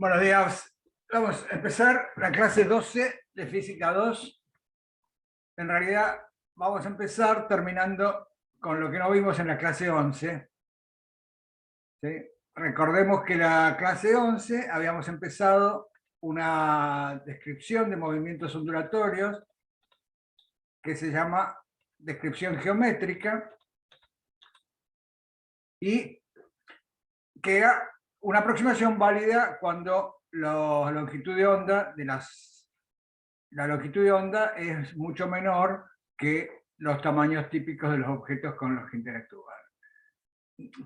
Buenos días. Vamos a empezar la clase 12 de Física 2. En realidad vamos a empezar terminando con lo que no vimos en la clase 11. ¿Sí? Recordemos que la clase 11 habíamos empezado una descripción de movimientos ondulatorios que se llama descripción geométrica y que era una aproximación válida cuando la longitud de onda la longitud de onda es mucho menor que los tamaños típicos de los objetos con los que interactúan.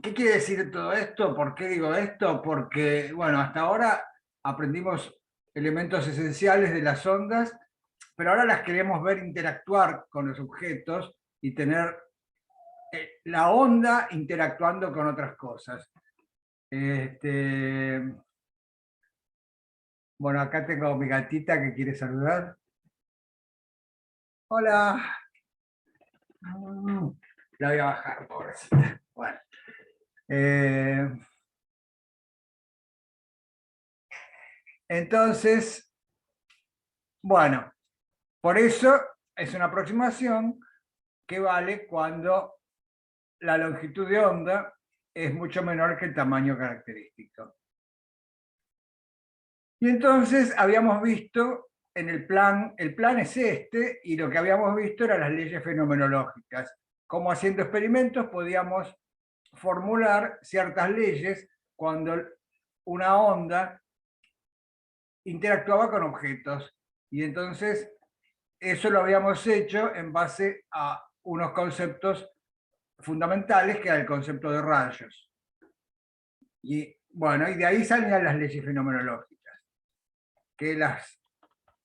¿Qué quiere decir todo esto? ¿Por qué digo esto? Porque, bueno, hasta ahora aprendimos elementos esenciales de las ondas, pero ahora las queremos ver interactuar con los objetos y tener la onda interactuando con otras cosas. Bueno, acá tengo a mi gatita que quiere saludar. Hola. La voy a bajar, pobrecita. Bueno. Entonces, bueno, por eso es una aproximación que vale cuando la longitud de onda es mucho menor que el tamaño característico. Y entonces habíamos visto en el plan es este, y lo que habíamos visto eran las leyes fenomenológicas. Como haciendo experimentos podíamos formular ciertas leyes cuando una onda interactuaba con objetos. Y entonces eso lo habíamos hecho en base a unos conceptos fundamentales, que era el concepto de rayos. Y bueno, y de ahí salían las leyes fenomenológicas, que las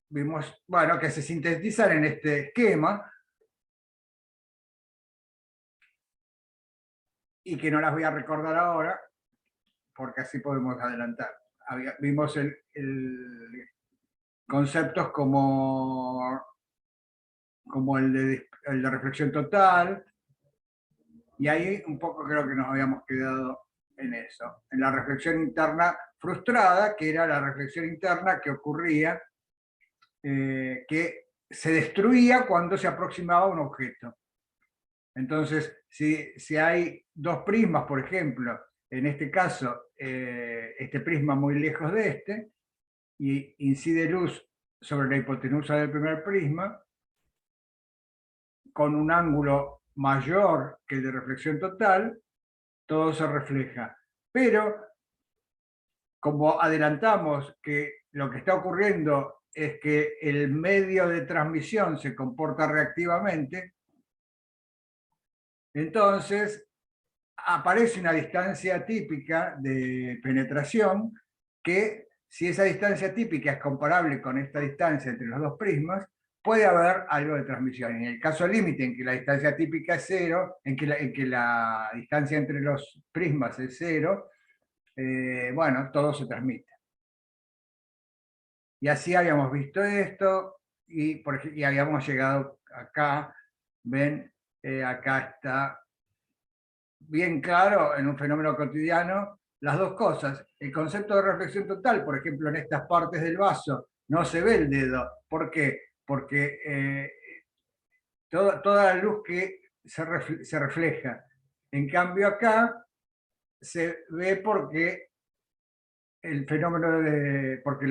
vimos, bueno, que se sintetizan en este esquema, y que no las voy a recordar ahora, porque así podemos adelantar. Vimos conceptos como el de reflexión total, y ahí un poco creo que nos habíamos quedado en eso, en la reflexión interna frustrada, que era la reflexión interna que ocurría, que se destruía cuando se aproximaba a un objeto. Entonces, si hay dos prismas, por ejemplo, en este caso, este prisma muy lejos de este, y incide luz sobre la hipotenusa del primer prisma, con un ángulo mayor que el de reflexión total, todo se refleja. Pero, como adelantamos que lo que está ocurriendo es que el medio de transmisión se comporta reactivamente, entonces aparece una distancia típica de penetración que, si esa distancia típica es comparable con esta distancia entre los dos prismas, puede haber algo de transmisión. En el caso límite, en que la distancia típica es cero, en que la distancia entre los prismas es cero, bueno, todo se transmite. Y así habíamos visto esto, y habíamos llegado acá, ven, acá está bien claro en un fenómeno cotidiano las dos cosas. El concepto de reflexión total, por ejemplo, en estas partes del vaso, no se ve el dedo. ¿Por qué? Porque toda la luz que se refleja. En cambio acá se ve porque el fenómeno porque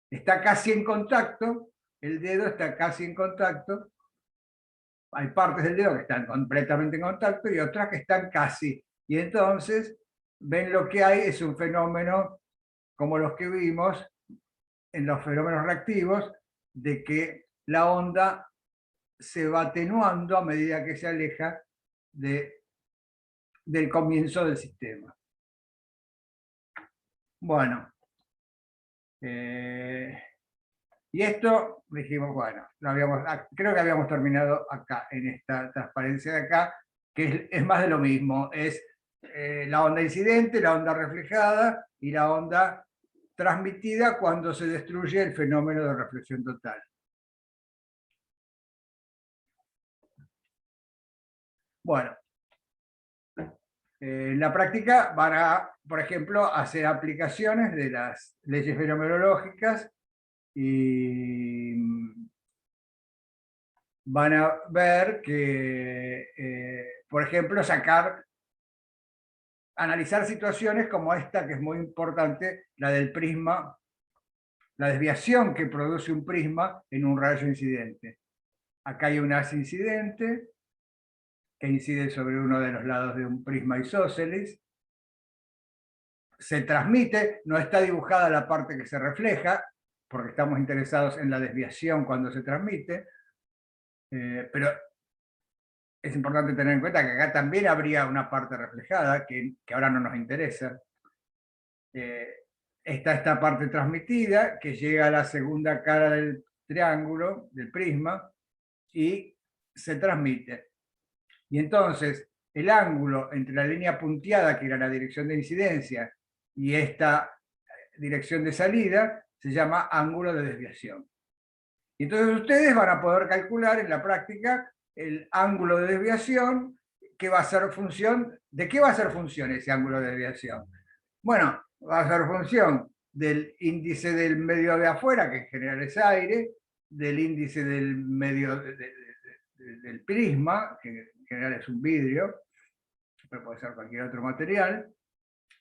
está casi en contacto, el dedo está casi en contacto. Hay partes del dedo que están completamente en contacto y otras que están casi. Y entonces, ven, lo que hay es un fenómeno como los que vimos en los fenómenos reactivos, de que la onda se va atenuando a medida que se aleja del comienzo del sistema. Bueno, y esto dijimos, bueno, creo que habíamos terminado acá, en esta transparencia de acá, que es más de lo mismo, es la onda incidente, la onda reflejada y la onda transmitida cuando se destruye el fenómeno de reflexión total. Bueno, En la práctica van a, por ejemplo, hacer aplicaciones de las leyes fenomenológicas y van a ver que, por ejemplo, analizar situaciones como esta, que es muy importante, la del prisma, la desviación que produce un prisma en un rayo incidente. Acá hay un haz incidente que incide sobre uno de los lados de un prisma isósceles. Se transmite, no está dibujada la parte que se refleja, porque estamos interesados en la desviación cuando se transmite, pero es importante tener en cuenta que acá también habría una parte reflejada, que ahora no nos interesa. Está esta parte transmitida, que llega a la segunda cara del triángulo, del prisma, y se transmite. Y entonces, el ángulo entre la línea punteada, que era la dirección de incidencia, y esta dirección de salida, se llama ángulo de desviación. Y entonces ustedes van a poder calcular en la práctica el ángulo de desviación, que va a ser función, ¿de qué va a ser función ese ángulo de desviación? Bueno, va a ser función del índice del medio de afuera, que en general es aire, del índice del medio del prisma, que en general es un vidrio, pero puede ser cualquier otro material,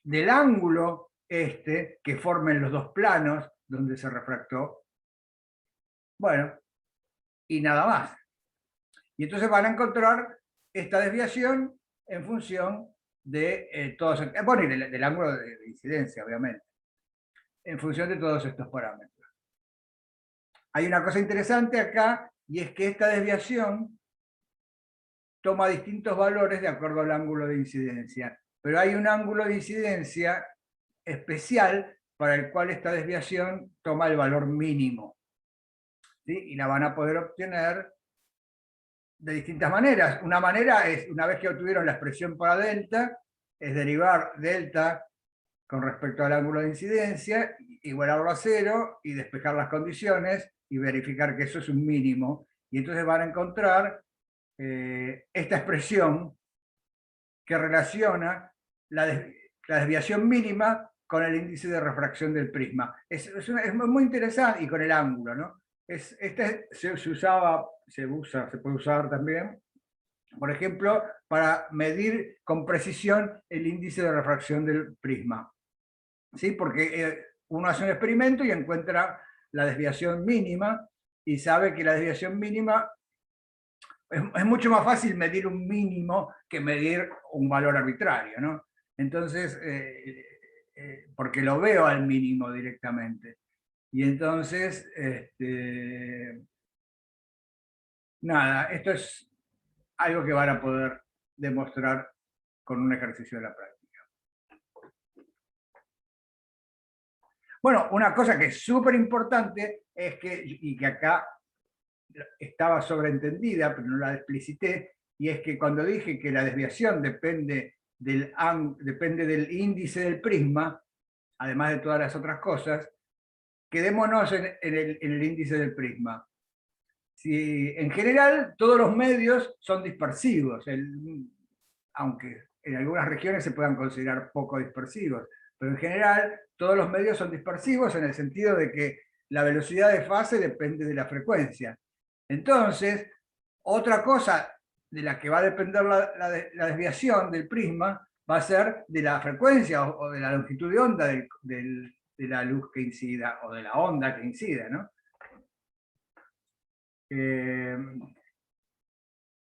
del ángulo que formen los dos planos donde se refractó. Bueno, y nada más. Y entonces van a encontrar esta desviación en función de todos, bueno, y del ángulo de incidencia, obviamente, en función de todos estos parámetros. Hay una cosa interesante acá, y es que esta desviación toma distintos valores de acuerdo al ángulo de incidencia, pero hay un ángulo de incidencia especial para el cual esta desviación toma el valor mínimo, ¿sí? Y la van a poder obtener de distintas maneras. Una manera es, una vez que obtuvieron la expresión para delta, es derivar delta con respecto al ángulo de incidencia, igualarlo a cero y despejar las condiciones y verificar que eso es un mínimo. Y entonces van a encontrar esta expresión que relaciona la desviación mínima con el índice de refracción del prisma. Es muy interesante, y con el ángulo, ¿no? Se usaba, se puede usar también, por ejemplo, para medir con precisión el índice de refracción del prisma. ¿Sí? Porque uno hace un experimento y encuentra la desviación mínima, y sabe que la desviación mínima es mucho más fácil medir un mínimo que medir un valor arbitrario, ¿no? Entonces, porque lo veo al mínimo directamente. Y entonces, nada, esto es algo que van a poder demostrar con un ejercicio de la práctica. Bueno, una cosa que es súper importante es que, y que acá estaba sobreentendida, pero no la explicité, y es que cuando dije que la desviación depende del índice del prisma, además de todas las otras cosas, quedémonos en el índice del prisma. Si, en general, todos los medios son dispersivos, aunque en algunas regiones se puedan considerar poco dispersivos, pero en general todos los medios son dispersivos en el sentido de que la velocidad de fase depende de la frecuencia. Entonces, otra cosa de la que va a depender la desviación del prisma va a ser de la frecuencia o de la longitud de onda de la luz que incida, o de la onda que incida, ¿no?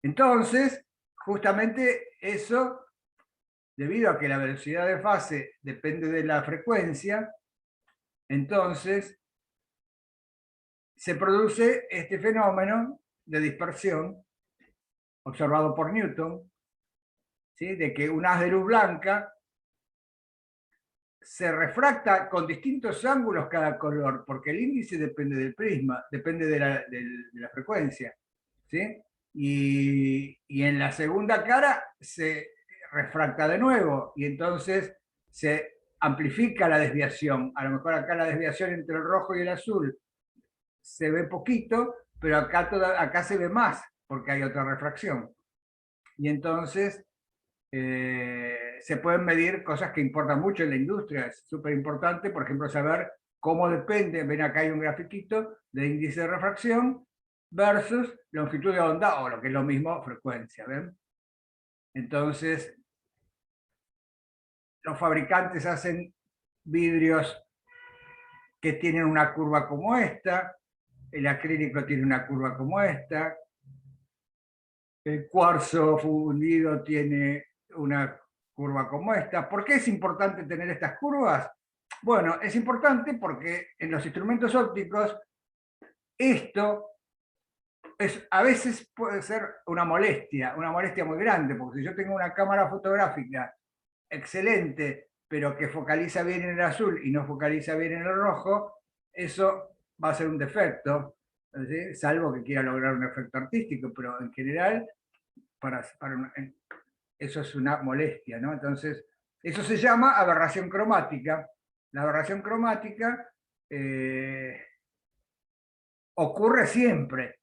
Entonces, justamente eso, debido a que la velocidad de fase depende de la frecuencia, entonces se produce este fenómeno de dispersión observado por Newton, ¿sí? De que un haz de luz blanca se refracta con distintos ángulos cada color, porque el índice depende del prisma, depende de la frecuencia, ¿sí? Y en la segunda cara se refracta de nuevo, y entonces se amplifica la desviación. A lo mejor acá la desviación entre el rojo y el azul se ve poquito, pero acá se ve más, porque hay otra refracción. Y entonces se pueden medir cosas que importan mucho en la industria. Es súper importante, por ejemplo, saber cómo depende, ven acá hay un grafiquito de índice de refracción versus longitud de onda, o lo que es lo mismo, frecuencia, ¿ven? Entonces, los fabricantes hacen vidrios que tienen una curva como esta, el acrílico tiene una curva como esta, el cuarzo fundido tiene una curva como esta. ¿Por qué es importante tener estas curvas? Bueno, es importante porque en los instrumentos ópticos esto a veces puede ser una molestia muy grande, porque si yo tengo una cámara fotográfica excelente, pero que focaliza bien en el azul y no focaliza bien en el rojo, eso va a ser un defecto, ¿sí? Salvo que quiera lograr un efecto artístico, pero en general eso es una molestia, ¿no? Entonces, eso se llama aberración cromática. La aberración cromática ocurre siempre,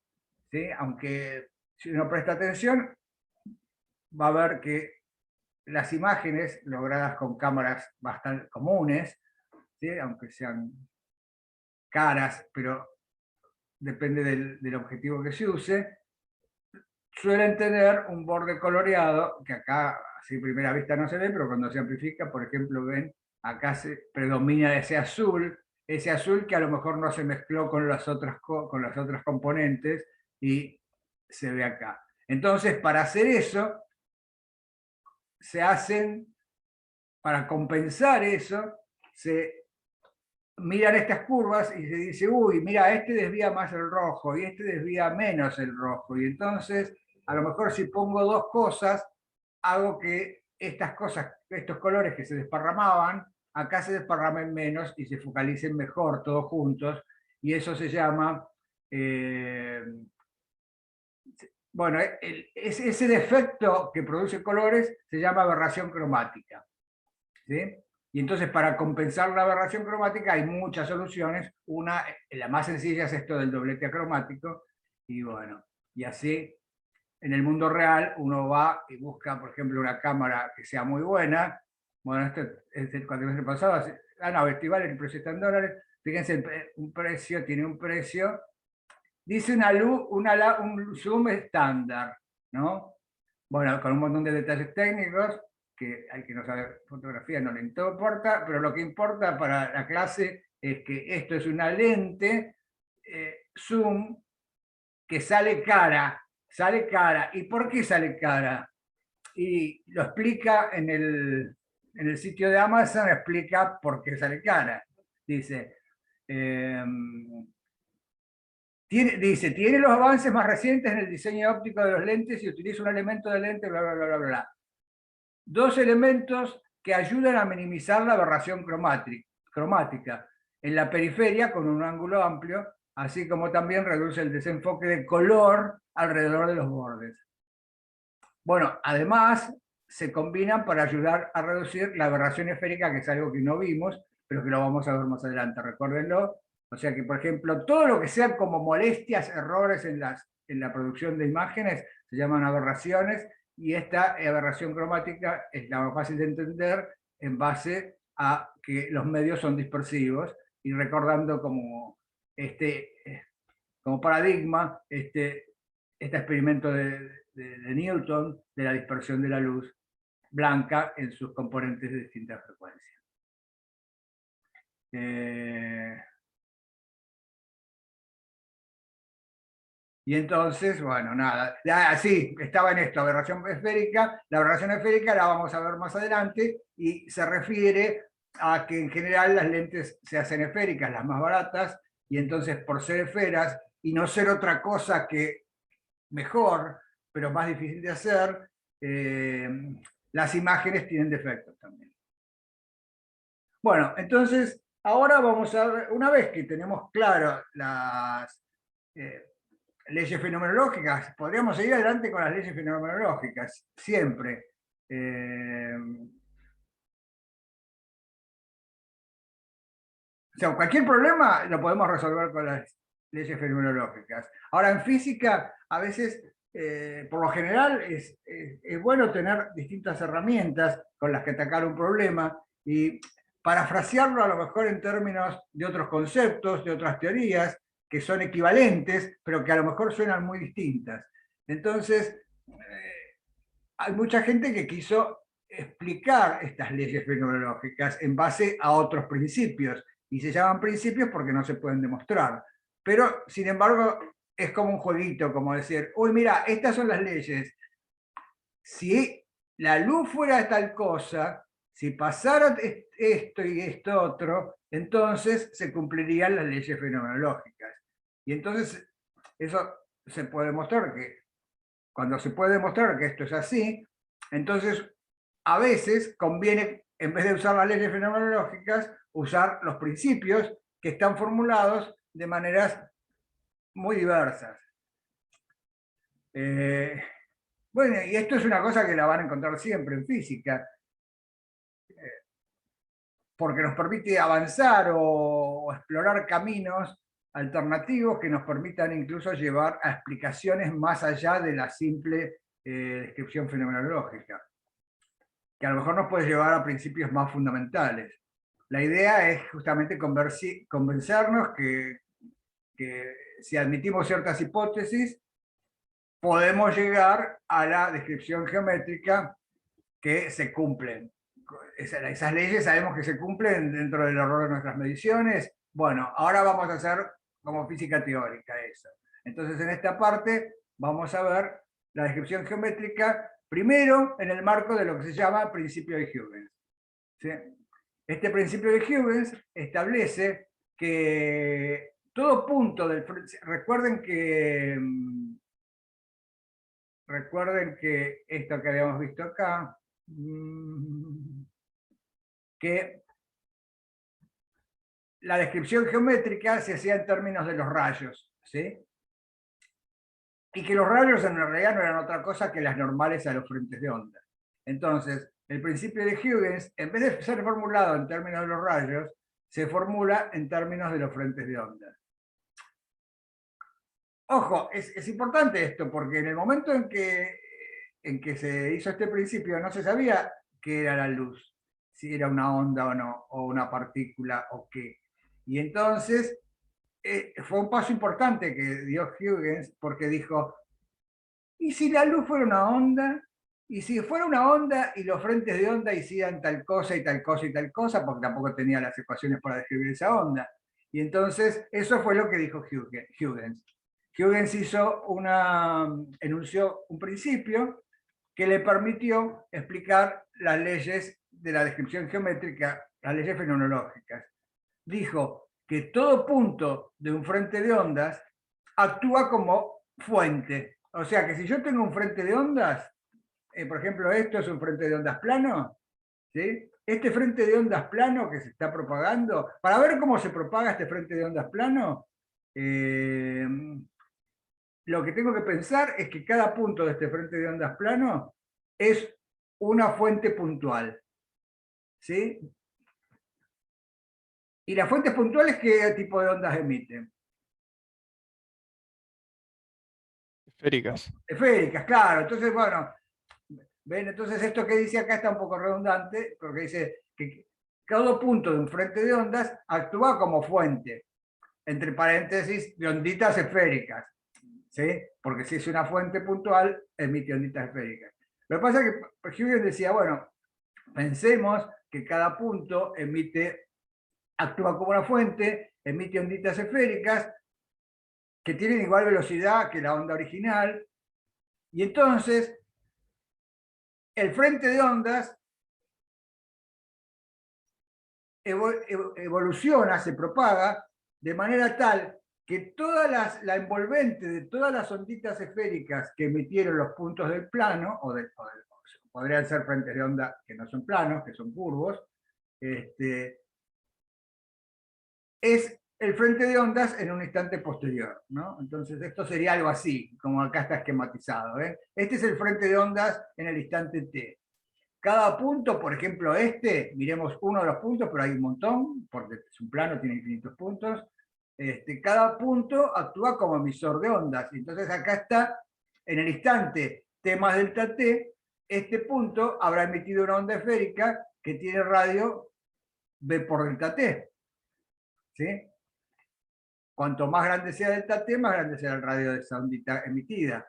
¿sí? Aunque si uno presta atención, va a ver que las imágenes logradas con cámaras bastante comunes, ¿sí? Aunque sean caras, pero depende del objetivo que se use, suelen tener un borde coloreado, que acá así a primera vista no se ve, pero cuando se amplifica, por ejemplo, ven, acá se predomina ese azul que a lo mejor no se mezcló con las otras componentes y se ve acá. Entonces, para hacer eso, se hacen, para compensar eso, se miran estas curvas y se dice, uy, mira, este desvía más el rojo y este desvía menos el rojo. Y entonces, a lo mejor si pongo dos cosas, hago que estas cosas, estos colores que se desparramaban, acá se desparramen menos y se focalicen mejor todos juntos. Y eso se llama, bueno, ese defecto que produce colores se llama aberración cromática, ¿sí? Y entonces para compensar la aberración cromática hay muchas soluciones. Una, la más sencilla es esto del doblete acromático. Y bueno, y así en el mundo real uno va y busca, por ejemplo, una cámara que sea muy buena. Bueno, esto es el cuatrimestre pasado. No, Estival, el precio está en dólares. Fíjense, un precio, tiene un precio. Dice un zoom estándar, ¿no? Bueno, con un montón de detalles técnicos, que al que no sabe fotografía no le importa, pero lo que importa para la clase es que esto es una lente zoom que sale cara. Sale cara. ¿Y por qué sale cara? Y lo explica en el sitio de Amazon, explica por qué sale cara. Dice, tiene los avances más recientes en el diseño óptico de los lentes y utiliza un elemento de lente, bla, bla, bla, bla, bla. Dos elementos que ayudan a minimizar la aberración cromática en la periferia con un ángulo amplio, así como también reduce el desenfoque de color alrededor de los bordes. Bueno, además se combinan para ayudar a reducir la aberración esférica, que es algo que no vimos, pero que lo vamos a ver más adelante, recuérdenlo. O sea que, por ejemplo, todo lo que sea como molestias, errores en la producción de imágenes, se llaman aberraciones, y esta aberración cromática es la más fácil de entender en base a que los medios son dispersivos, y recordando como paradigma este experimento de Newton de la dispersión de la luz blanca en sus componentes de distintas frecuencias. Y entonces, bueno, nada, sí, estaba en esto, aberración esférica. La aberración esférica la vamos a ver más adelante y se refiere a que en general las lentes se hacen esféricas, las más baratas, y entonces por ser esferas y no ser otra cosa que mejor, pero más difícil de hacer, las imágenes tienen defectos también. Bueno, entonces, ahora vamos a ver, una vez que tenemos claro las leyes fenomenológicas, podríamos seguir adelante con las leyes fenomenológicas, siempre. O sea, cualquier problema lo podemos resolver con las leyes fenomenológicas. Ahora, en física, a veces por lo general es bueno tener distintas herramientas con las que atacar un problema y parafrasearlo a lo mejor en términos de otros conceptos, de otras teorías, que son equivalentes, pero que a lo mejor suenan muy distintas. Entonces, hay mucha gente que quiso explicar estas leyes fenomenológicas en base a otros principios, y se llaman principios porque no se pueden demostrar. Pero, sin embargo, es como un jueguito, como decir, uy, mira, estas son las leyes. Si la luz fuera tal cosa, si pasara esto y esto otro, entonces se cumplirían las leyes fenomenológicas. Y entonces eso se puede demostrar que cuando se puede demostrar que esto es así, entonces a veces conviene, en vez de usar las leyes fenomenológicas, usar los principios que están formulados de maneras muy diversas. Bueno, y esto es una cosa que la van a encontrar siempre en física, porque nos permite avanzar o explorar caminos alternativos que nos permitan incluso llevar a explicaciones más allá de la simple descripción fenomenológica, que a lo mejor nos puede llevar a principios más fundamentales. La idea es justamente convencernos que si admitimos ciertas hipótesis, podemos llegar a la descripción geométrica que se cumplen. Esas leyes sabemos que se cumplen dentro del error de nuestras mediciones. Bueno, ahora vamos a hacer como física teórica eso. Entonces, en esta parte vamos a ver la descripción geométrica, primero en el marco de lo que se llama principio de Huygens. ¿Sí? Este principio de Huygens establece que todo punto del... Recuerden que esto que habíamos visto acá, que la descripción geométrica se hacía en términos de los rayos, ¿sí? Y que los rayos en realidad no eran otra cosa que las normales a los frentes de onda. Entonces, el principio de Huygens, en vez de ser formulado en términos de los rayos, se formula en términos de los frentes de onda. Ojo, es importante esto, porque en el momento en que se hizo este principio no se sabía qué era la luz, si era una onda o no, o una partícula o qué. Y entonces fue un paso importante que dio Huygens, porque dijo, ¿y si la luz fuera una onda? ¿Y si fuera una onda y los frentes de onda hicieran tal cosa y tal cosa y tal cosa? Porque tampoco tenía las ecuaciones para describir esa onda. Y entonces eso fue lo que dijo Huygens. Huygens enunció un principio que le permitió explicar las leyes de la descripción geométrica, las leyes fenomenológicas. Dijo que todo punto de un frente de ondas actúa como fuente. O sea que si yo tengo un frente de ondas, por ejemplo, esto es un frente de ondas plano, ¿sí? Este frente de ondas plano que se está propagando, para ver cómo se propaga este frente de ondas plano, lo que tengo que pensar es que cada punto de este frente de ondas plano es una fuente puntual, ¿sí? ¿Y las fuentes puntuales qué tipo de ondas emiten? Esféricas. Esféricas, claro. Entonces, bueno, ¿ven? Entonces esto que dice acá está un poco redundante, porque dice que cada punto de un frente de ondas actúa como fuente, entre paréntesis, de onditas esféricas, ¿sí? Porque si es una fuente puntual, emite onditas esféricas. Lo que pasa es que Huygens decía, bueno, pensemos que cada punto actúa como una fuente, emite onditas esféricas, que tienen igual velocidad que la onda original, y entonces el frente de ondas evoluciona, se propaga, de manera tal que la envolvente de todas las onditas esféricas que emitieron los puntos del plano, podrían ser frentes de onda que no son planos, que son curvos, es el frente de ondas en un instante posterior, ¿no? Entonces esto sería algo así, como acá está esquematizado, ¿eh? Este es el frente de ondas en el instante t. Cada punto, por ejemplo miremos uno de los puntos, pero hay un montón, porque es un plano, tiene infinitos puntos. Cada punto actúa como emisor de ondas. Entonces acá está en el instante t más delta t, este punto habrá emitido una onda esférica que tiene radio b por delta t. ¿Sí? Cuanto más grande sea delta t, más grande será el radio de esa ondita emitida.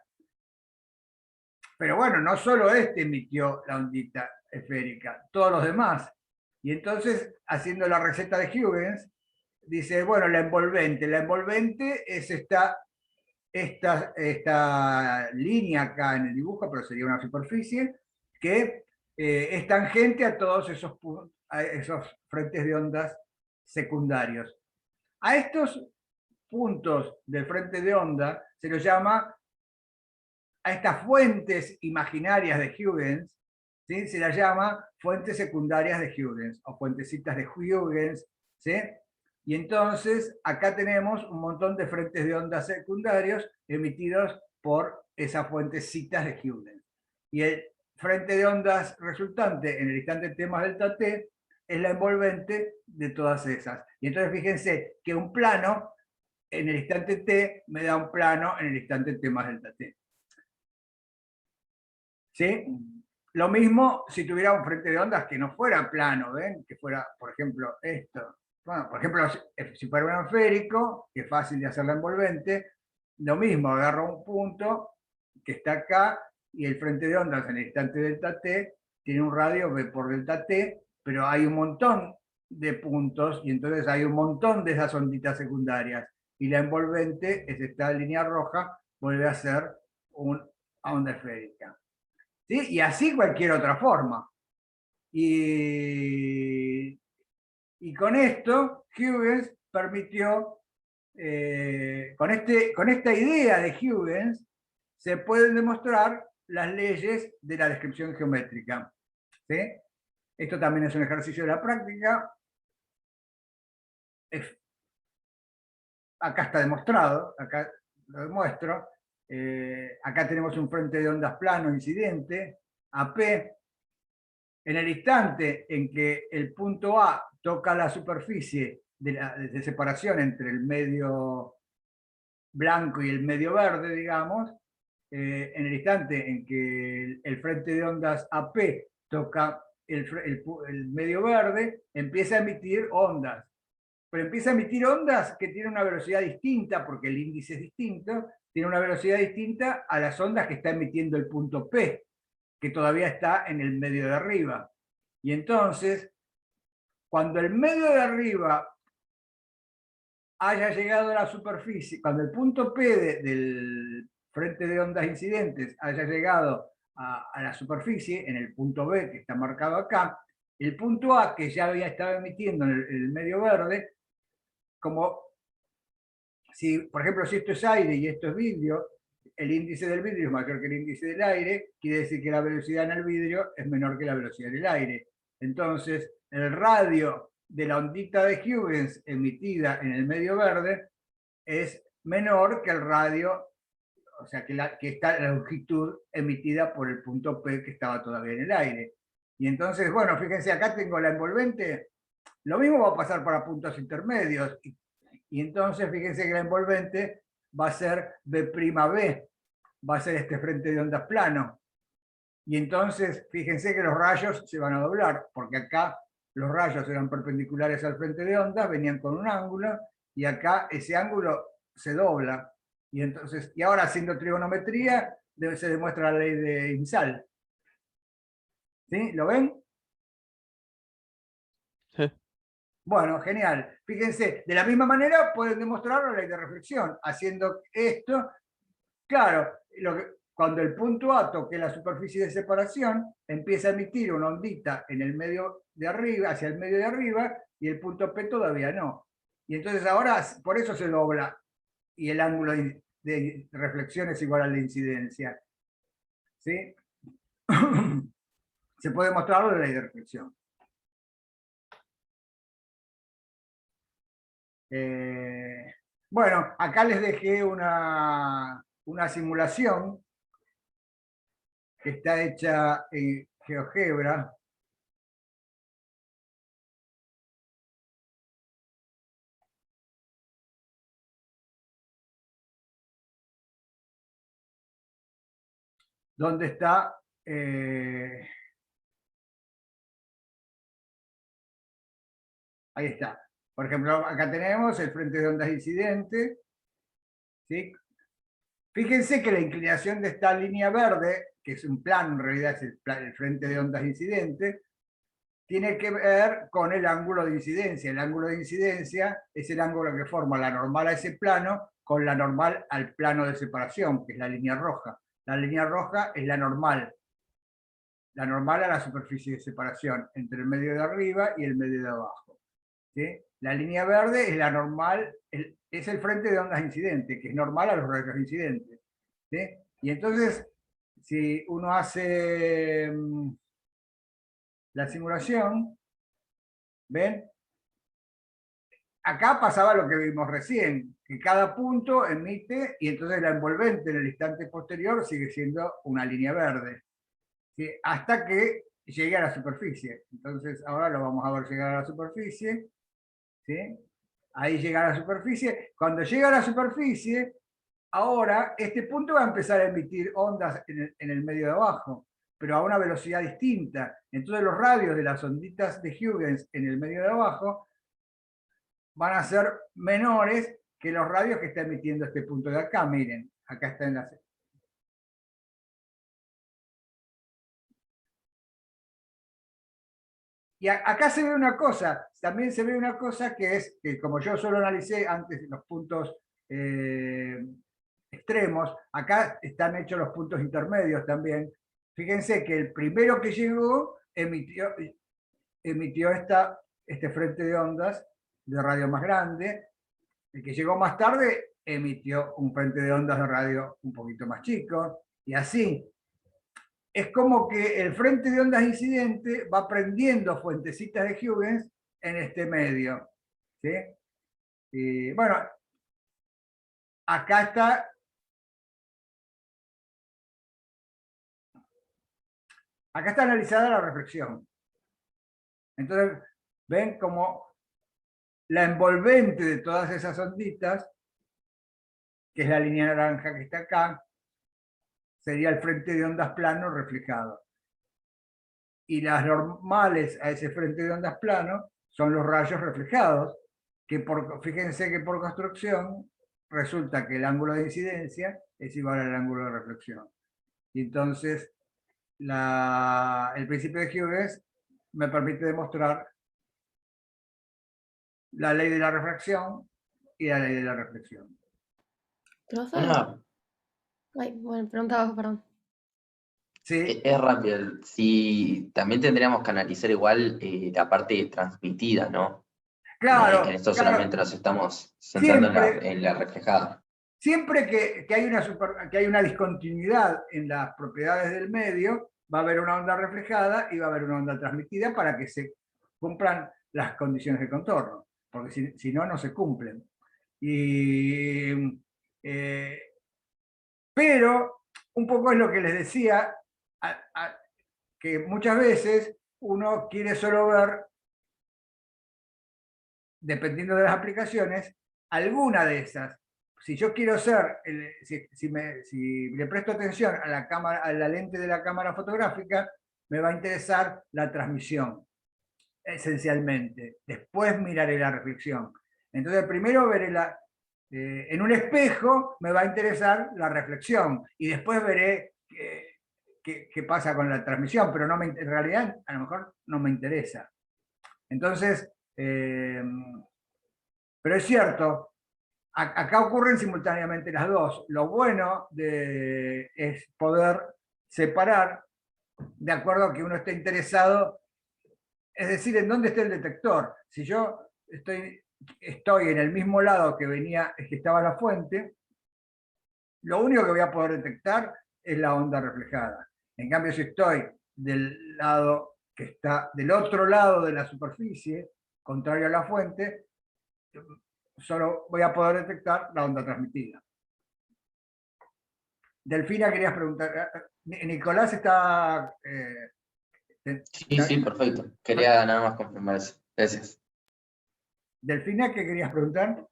Pero bueno, no solo este emitió la ondita esférica, todos los demás. Y entonces, haciendo la receta de Huygens, dice, bueno, la envolvente es esta línea acá en el dibujo, pero sería una superficie, que es tangente a todos esos frentes de ondas secundarios. A estos puntos del frente de onda se los llama, a estas fuentes imaginarias de Huygens, ¿sí? Se las llama fuentes secundarias de Huygens, o fuentecitas de Huygens, ¿sí? Y entonces acá tenemos un montón de frentes de onda secundarios emitidos por esas fuentecitas de Huygens. Y el frente de ondas resultante en el instante t más delta t es la envolvente de todas esas. Y entonces fíjense que un plano en el instante t me da un plano en el instante t más delta t. ¿Sí? Lo mismo si tuviera un frente de ondas que no fuera plano, ¿ven? Que fuera, por ejemplo, esto. Bueno, por ejemplo, si fuera un esférico, que es fácil de hacer la envolvente, lo mismo, agarro un punto que está acá y el frente de ondas en el instante delta t tiene un radio b por delta t, pero hay un montón de puntos y entonces hay un montón de esas onditas secundarias. Y la envolvente, es esta línea roja, vuelve a ser una onda esférica. ¿Sí? Y así cualquier otra forma. Y con esto, Huygens permitió, con esta idea de Huygens, se pueden demostrar las leyes de la descripción geométrica. ¿Sí? Esto también es un ejercicio de la práctica. Acá está demostrado, acá lo demuestro. Acá tenemos un frente de ondas plano incidente, AP. En el instante en que el punto A toca la superficie de separación entre el medio blanco y el medio verde, digamos, en el instante en que el frente de ondas AP toca el medio verde, empieza a emitir ondas. Pero empieza a emitir ondas que tienen una velocidad distinta, porque el índice es distinto, tiene una velocidad distinta a las ondas que está emitiendo el punto P, que todavía está en el medio de arriba. Y entonces, cuando el medio de arriba haya llegado a la superficie, cuando el punto P del frente de ondas incidentes haya llegado a la superficie, en el punto B que está marcado acá, el punto A que ya había estado emitiendo en el medio verde, como si, por ejemplo, si esto es aire y esto es vidrio, el índice del vidrio es mayor que el índice del aire, quiere decir que la velocidad en el vidrio es menor que la velocidad en el aire. Entonces, el radio de la ondita de Huygens emitida en el medio verde es menor que el radio, o sea, que está la longitud emitida por el punto P que estaba todavía en el aire. Y entonces, bueno, fíjense, acá tengo la envolvente, lo mismo va a pasar para puntos intermedios, y entonces fíjense que la envolvente va a ser B'B, va a ser este frente de ondas plano. Y entonces fíjense que los rayos se van a doblar, porque acá los rayos eran perpendiculares al frente de ondas, venían con un ángulo, y acá ese ángulo se dobla. Y entonces, y ahora haciendo trigonometría, se demuestra la ley de Insal. ¿Sí? ¿Lo ven? Sí. Bueno, genial. Fíjense, de la misma manera pueden demostrar la ley de reflexión. Haciendo esto, claro, cuando el punto A toque la superficie de separación, empieza a emitir una ondita en el medio de arriba, hacia el medio de arriba, y el punto P todavía no. Y entonces ahora, por eso se dobla, y el ángulo de reflexión es igual al de incidencia. ¿Sí? Se puede mostrar la ley de reflexión. Bueno, acá les dejé una simulación que está hecha en GeoGebra. donde está ahí está. Por ejemplo, acá tenemos el frente de ondas incidente, ¿sí? Fíjense que la inclinación de esta línea verde, que es un plano, en realidad es el frente de ondas incidente, tiene que ver con el ángulo de incidencia. El ángulo de incidencia es el ángulo que forma la normal a ese plano con la normal al plano de separación, que es la línea roja. La línea roja es la normal a la superficie de separación entre el medio de arriba y el medio de abajo. ¿Sí? La línea verde es la normal, es el frente de ondas incidente, que es normal a los rayos incidentes. ¿Sí? Y entonces, si uno hace la simulación, ¿ven? Acá pasaba lo que vimos recién, que cada punto emite y entonces la envolvente en el instante posterior sigue siendo una línea verde, ¿sí? Hasta que llegue a la superficie. Entonces ahora lo vamos a ver llegar a la superficie, ¿sí? Ahí llega a la superficie. Cuando llega a la superficie, ahora este punto va a empezar a emitir ondas en el medio de abajo, pero a una velocidad distinta. Entonces los radios de las onditas de Huygens en el medio de abajo van a ser menores que los radios que está emitiendo este punto de acá. Miren, acá está en la... Y acá se ve una cosa, también se ve una cosa que es, que como yo solo analicé antes los puntos extremos, acá están hechos los puntos intermedios también. Fíjense que el primero que llegó emitió este frente de ondas de radio más grande. El que llegó más tarde emitió un frente de ondas de radio un poquito más chico, y así. Es como que el frente de ondas incidente va prendiendo fuentecitas de Huygens en este medio. ¿Sí? Y bueno, acá está analizada la reflexión. Entonces, ven como la envolvente de todas esas onditas, que es la línea naranja que está acá, sería el frente de ondas plano reflejado. Y las normales a ese frente de ondas plano son los rayos reflejados, que fíjense que por construcción resulta que el ángulo de incidencia es igual al ángulo de reflexión. Y entonces el principio de Huygens me permite demostrar la ley de la refracción y la ley de la reflexión. Profe, Una, ay, bueno, preguntaba, perdón. Sí, es rápido. Si también tendríamos que analizar igual la parte transmitida, ¿no? Que en claro, esto claro. solamente nos estamos centrando Siempre, en la reflejada. siempre que hay una discontinuidad en las propiedades del medio, va a haber una onda reflejada y va a haber una onda transmitida para que se cumplan las condiciones de contorno, porque si no, no se cumplen. Eh, pero un poco es lo que les decía, que muchas veces uno quiere solo ver, dependiendo de las aplicaciones, alguna de esas. Si yo quiero ser, si le presto atención a la cámara, a la lente de la cámara fotográfica, me va a interesar la transmisión, esencialmente. Después miraré la reflexión. Entonces, primero veré en un espejo me va a interesar la reflexión y después veré qué pasa con la transmisión, pero en realidad a lo mejor no me interesa. Entonces, pero es cierto, acá ocurren simultáneamente las dos. Lo bueno es poder separar de acuerdo a que uno esté interesado, es decir, en dónde está el detector. Si yo estoy en el mismo lado que estaba la fuente, lo único que voy a poder detectar es la onda reflejada. En cambio, si estoy del lado que está del otro lado de la superficie, contrario a la fuente, solo voy a poder detectar la onda transmitida. Delfina, querías preguntar. Nicolás está... Sí, perfecto. Quería nada más confirmar eso. Gracias. Delfina, ¿qué querías preguntar?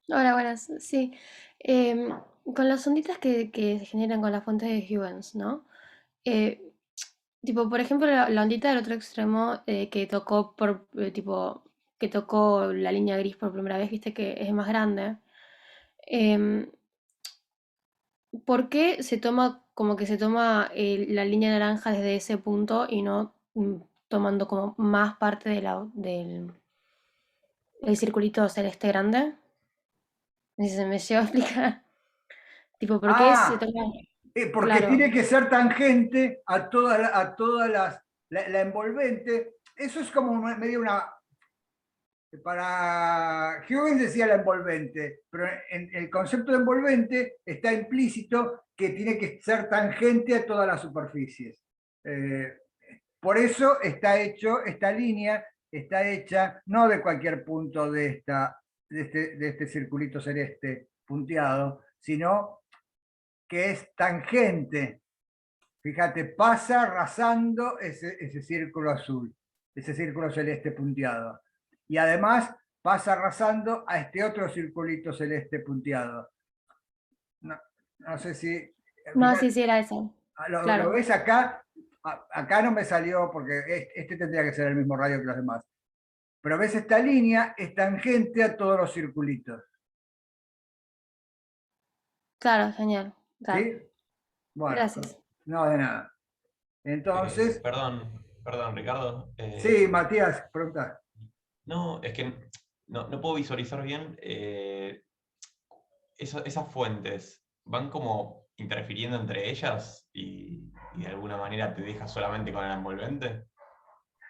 Hola, buenas. Sí. Con las onditas que se generan con las fuentes de Huygens, ¿no? Tipo, por ejemplo, la ondita del otro extremo que tocó tipo, que tocó la línea gris por primera vez, viste que es más grande. em, ¿Por qué se toma como que se toma la línea naranja desde ese punto y no tomando como más parte del circulito celeste grande? No sé si se me llegó a explicar. Tipo, ¿por qué se Ah, toma? porque Claro, tiene que ser tangente a todas la envolvente. Eso es como medio una. Para Huygens decía la envolvente, pero en el concepto de envolvente está implícito que tiene que ser tangente a todas las superficies. Eh, por eso está hecho, esta línea está hecha no de cualquier punto de este circulito celeste punteado, sino que es tangente. Fíjate, pasa rasando ese círculo azul, ese círculo celeste punteado. Y además pasa arrasando a este otro circulito celeste punteado. No, no sé si. no, sí, sí, era eso. Lo Claro, ves acá? Acá no me salió porque este tendría que ser el mismo radio que los demás. Pero ves, esta línea es tangente a todos los circulitos. claro, genial. Está. ¿Sí? Bueno, Gracias. no de nada. Entonces, Perdón, Ricardo. sí, Matías, pregunta. No, es que no puedo visualizar bien esas fuentes. ¿Van como interfiriendo entre ellas y de alguna manera te deja solamente con el envolvente?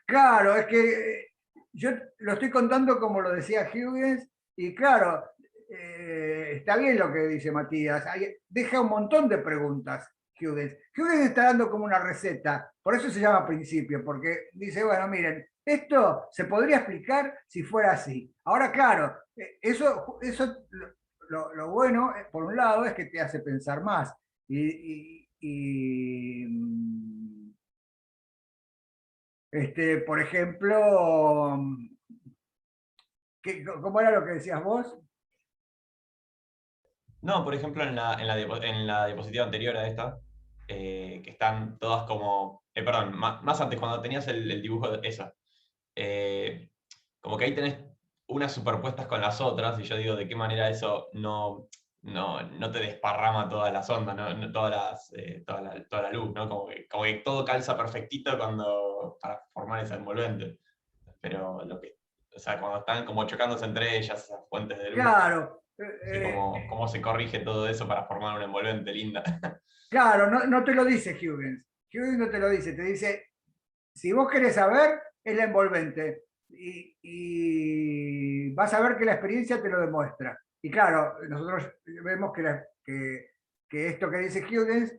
Claro, es que yo lo estoy contando como lo decía Huygens, y claro, está bien lo que dice Matías, deja un montón de preguntas Huygens. Huygens está dando como una receta, por eso se llama principio, porque dice, bueno, miren, esto se podría explicar si fuera así. Ahora, claro, eso lo bueno, por un lado, es que te hace pensar más. Por ejemplo, ¿cómo era lo que decías vos? No, por ejemplo, en la diapositiva anterior a esta, que están todas como. Perdón, más antes, cuando tenías el dibujo de esa. eh, Como que ahí tenés unas superpuestas con las otras, y yo digo, ¿de qué manera eso no te desparrama todas las ondas, toda la luz, ¿no? Como que todo calza perfectito para formar esa envolvente. Pero o sea, cuando están como chocándose entre ellas, esas fuentes de luz, Claro, no sé cómo se corrige todo eso para formar una envolvente linda. claro, no te lo dice Huygens. Huygens no te lo dice, te dice, si vos querés saber, es la envolvente. Y vas a ver que la experiencia te lo demuestra. Y claro, nosotros vemos que esto que dice Huygens,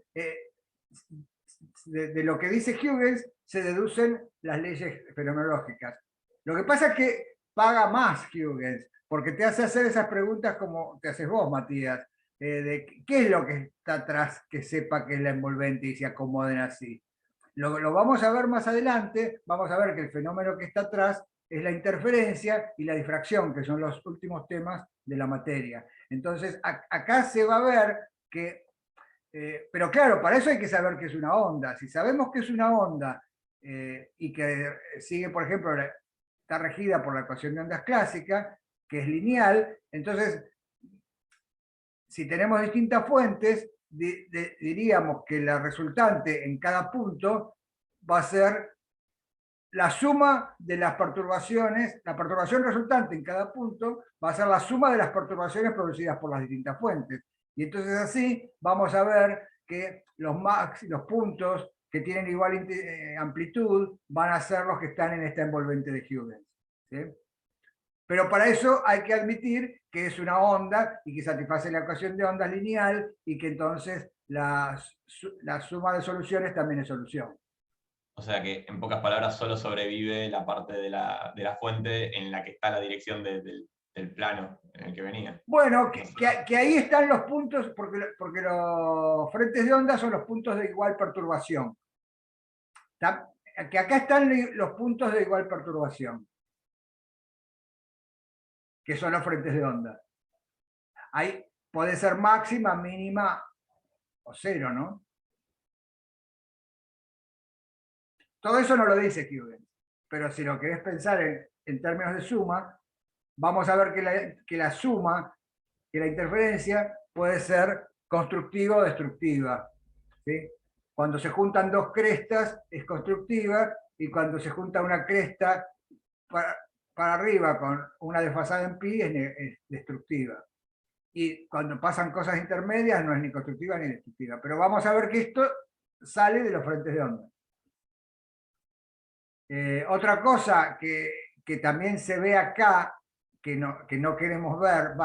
de lo que dice Huygens se deducen las leyes fenomenológicas. Lo que pasa es que paga más Huygens, porque te hace hacer esas preguntas como te haces vos, Matías, de qué es lo que está atrás que sepa que es la envolvente y se acomoden así. Lo vamos a ver más adelante, vamos a ver que el fenómeno que está atrás es la interferencia y la difracción, que son los últimos temas de la materia. Entonces, acá se va a ver que, pero claro, para eso hay que saber qué es una onda. Si sabemos que es una onda y que sigue, por ejemplo, está regida por la ecuación de ondas clásica, que es lineal, entonces, si tenemos distintas fuentes, diríamos que la resultante en cada punto va a ser la suma de las perturbaciones, la perturbación resultante en cada punto va a ser la suma de las perturbaciones producidas por las distintas fuentes. Y entonces así vamos a ver que los puntos que tienen igual amplitud van a ser los que están en esta envolvente de Huygens. ¿Sí? Pero para eso hay que admitir que es una onda y que satisface la ecuación de ondas lineal y que entonces la suma de soluciones también es solución. O sea que, en pocas palabras, solo sobrevive la parte de la fuente en la que está la dirección del plano en el que venía. Bueno, que ahí están los puntos, porque los frentes de onda son los puntos de igual perturbación. Que acá están los puntos de igual perturbación, que son los frentes de onda. Ahí puede ser máxima, mínima o cero, ¿no? todo eso no lo dice Huygens, pero si lo querés pensar en términos de suma, vamos a ver que la suma, que la interferencia puede ser constructiva o destructiva, ¿sí? Cuando se juntan dos crestas es constructiva, y cuando se junta una cresta para arriba con una desfasada en pi es destructiva. Y cuando pasan cosas intermedias no es ni constructiva ni destructiva. Pero vamos a ver que esto sale de los frentes de onda. Otra cosa que también se ve acá, que no queremos ver,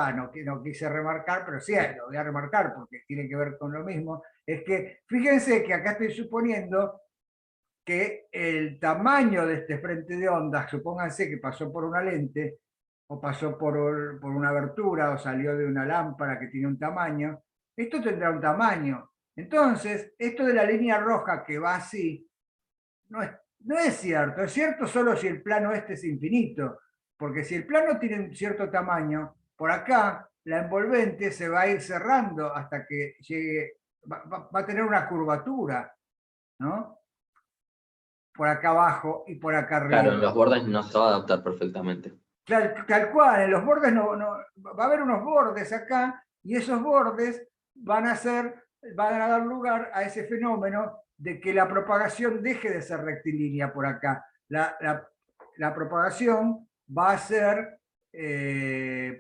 no quise remarcar, pero sí lo voy a remarcar porque tiene que ver con lo mismo, es que fíjense que acá estoy suponiendo que el tamaño de este frente de ondas, supónganse que pasó por una lente, o pasó por una abertura, o salió de una lámpara que tiene un tamaño, esto tendrá un tamaño. Entonces, esto de la línea roja que va así, no es cierto. Es cierto solo si el plano este es infinito, porque si el plano tiene un cierto tamaño, por acá la envolvente se va a ir cerrando hasta que llegue, va a tener una curvatura, ¿no? Por acá abajo y por acá arriba. Claro, en los bordes no se va a adaptar perfectamente. Tal cual, en los bordes va a haber unos bordes acá, y esos bordes van a dar lugar a ese fenómeno de que la propagación deje de ser rectilínea por acá. La propagación va a ser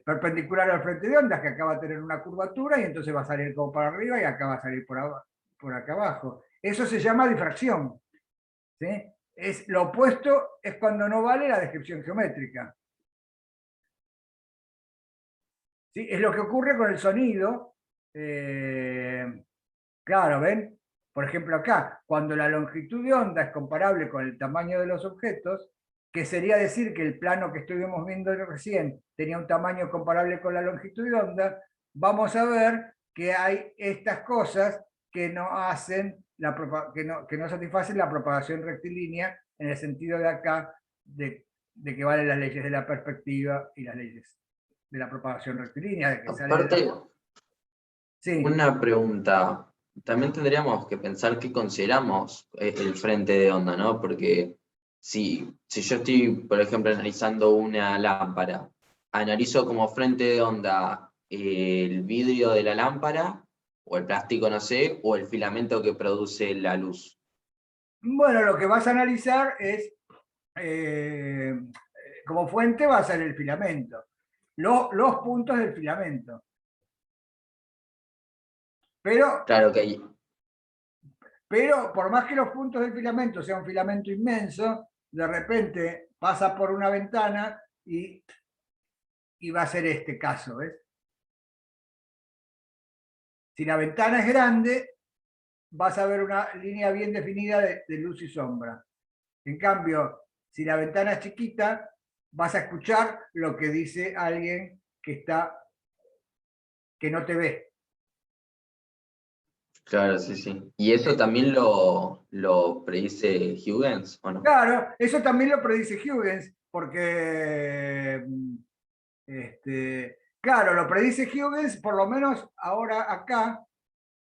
perpendicular al frente de ondas, que acá va a tener una curvatura, y entonces va a salir como para arriba y acá va a salir por acá abajo. Eso se llama difracción, ¿sí? Lo opuesto es cuando no vale la descripción geométrica. ¿Sí? Es lo que ocurre con el sonido. Claro, ¿ven? Por ejemplo acá, cuando la longitud de onda es comparable con el tamaño de los objetos, que sería decir que el plano que estuvimos viendo recién tenía un tamaño comparable con la longitud de onda, vamos a ver que hay estas cosas que no satisfacen la propagación rectilínea, en el sentido de acá, de que valen las leyes de la perspectiva y las leyes de la propagación rectilínea. De que Aparte, sí. una pregunta. También tendríamos que pensar qué consideramos el frente de onda, ¿no? Porque si yo estoy, por ejemplo, analizando una lámpara, analizo como frente de onda el vidrio de la lámpara, o el plástico, no sé, o el filamento que produce la luz. Bueno, lo que vas a analizar es, como fuente va a ser el filamento, los puntos del filamento. Pero, Claro que hay. Pero por más que los puntos del filamento sea un filamento inmenso, de repente pasa por una ventana y va a ser este caso, ¿ves? Si la ventana es grande, vas a ver una línea bien definida de luz y sombra. En cambio, si la ventana es chiquita, vas a escuchar lo que dice alguien que no te ve. Claro, sí, sí. ¿Y eso también lo predice Huygens, o no? Claro, eso también lo predice Huygens, porque, claro, lo predice Huygens, por lo menos ahora acá,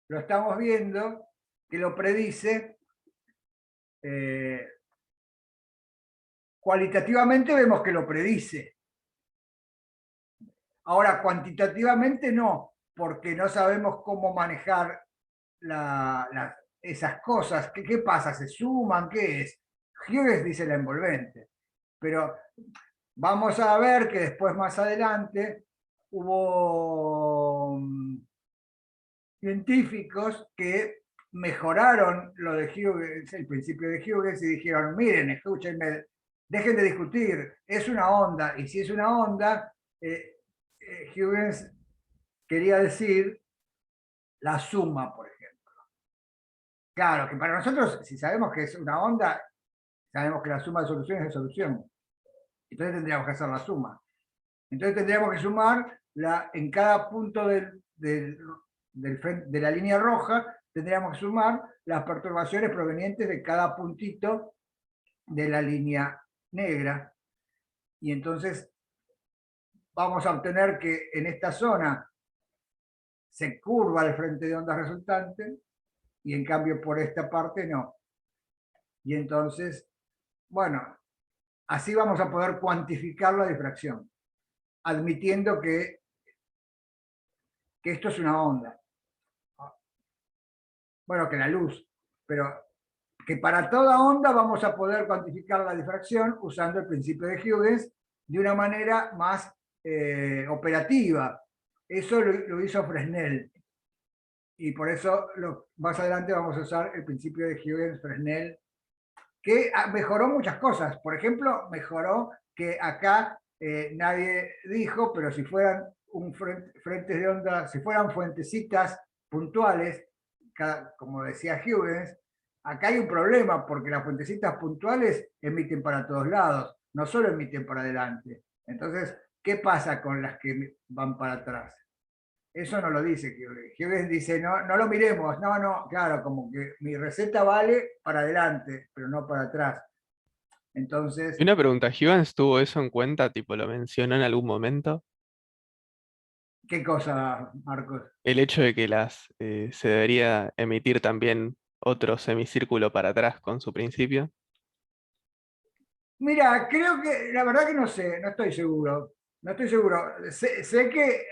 lo estamos viendo, que lo predice, cualitativamente vemos que lo predice. Ahora, cuantitativamente no, porque no sabemos cómo manejar esas cosas. ¿Qué pasa? ¿Se suman? ¿Qué es? Huygens dice la envolvente. Pero vamos a ver que después, más adelante, hubo científicos que mejoraron lo de Huygens, el principio de Huygens, y dijeron, miren, escúchenme, dejen de discutir, es una onda, y si es una onda, Huygens quería decir la suma, por ejemplo. Claro, que para nosotros, si sabemos que es una onda, sabemos que la suma de soluciones es solución. Entonces tendríamos que hacer la suma. Entonces tendríamos que sumar en cada punto de la línea roja, tendríamos que sumar las perturbaciones provenientes de cada puntito de la línea negra. Y entonces vamos a obtener que en esta zona se curva el frente de onda resultante, y en cambio por esta parte no. Y entonces, bueno, así vamos a poder cuantificar la difracción, admitiendo que esto es una onda. Bueno, que la luz, pero que para toda onda vamos a poder cuantificar la difracción usando el principio de Huygens de una manera más operativa. Eso lo hizo Fresnel. Y por eso más adelante vamos a usar el principio de Huygens-Fresnel, que mejoró muchas cosas. Por ejemplo, mejoró que acá nadie dijo, pero si fueran frentes de onda, si fueran fuentecitas puntuales, como decía Huygens, acá hay un problema porque las fuentecitas puntuales emiten para todos lados, no solo emiten para adelante. Entonces, ¿qué pasa con las que van para atrás? Eso no lo dice Huygens. Huygens dice, no, no lo miremos, no, claro, como que mi receta vale para adelante, pero no para atrás. Entonces, Y una pregunta, ¿Huygens tuvo eso en cuenta? Tipo, ¿lo mencionó en algún momento? ¿qué cosa, Marcos? El hecho de que se debería emitir también otro semicírculo para atrás con su principio. Mira, creo que, la verdad que no sé, no estoy seguro. No estoy seguro. Sé que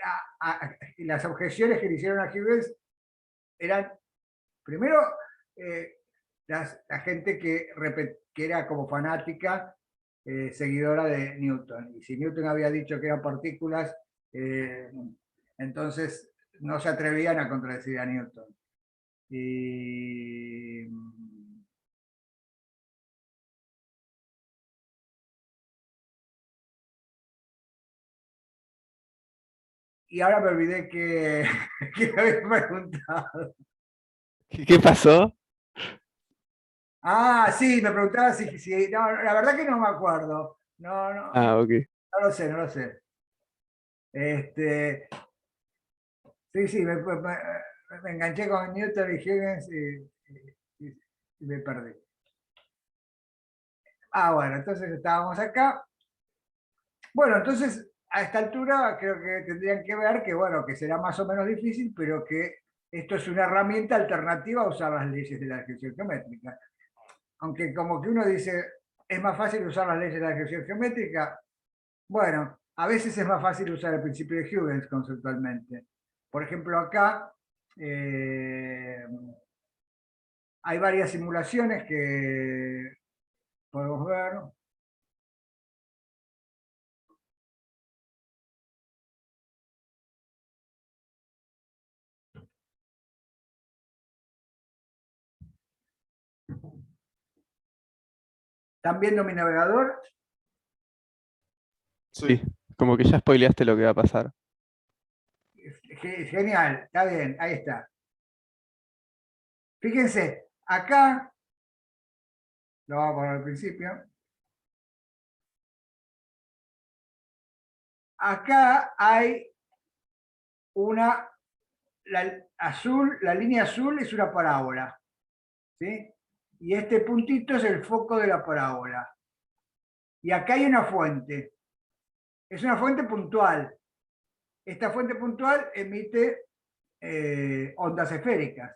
las objeciones que le hicieron a Huygens eran, primero, la gente que era como fanática, seguidora de Newton. Y si Newton había dicho que eran partículas, entonces no se atrevían a contradecir a Newton. Y ahora me olvidé que me había preguntado. ¿Qué pasó? Ah, sí, me preguntaba si no, la verdad que no me acuerdo. No, Ah, ok. no lo sé, no lo sé. Sí, me enganché con Newton y Huygens y me perdí. Ah, bueno, entonces estábamos acá. Bueno, entonces a esta altura creo que tendrían que ver que, bueno, que será más o menos difícil, pero que esto es una herramienta alternativa a usar las leyes de la descripción geométrica. Aunque como que uno dice, es más fácil usar las leyes de la descripción geométrica. Bueno, a veces es más fácil usar el principio de Huygens conceptualmente. Por ejemplo, acá hay varias simulaciones que podemos ver. ¿Están viendo mi navegador? Sí, como que ya spoileaste lo que va a pasar. Genial, está bien, ahí está. Fíjense, acá, lo vamos a poner al principio, acá hay la línea azul es una parábola, ¿sí? Y este puntito es el foco de la parábola. Y acá hay una fuente. Es una fuente puntual. Esta fuente puntual emite ondas esféricas,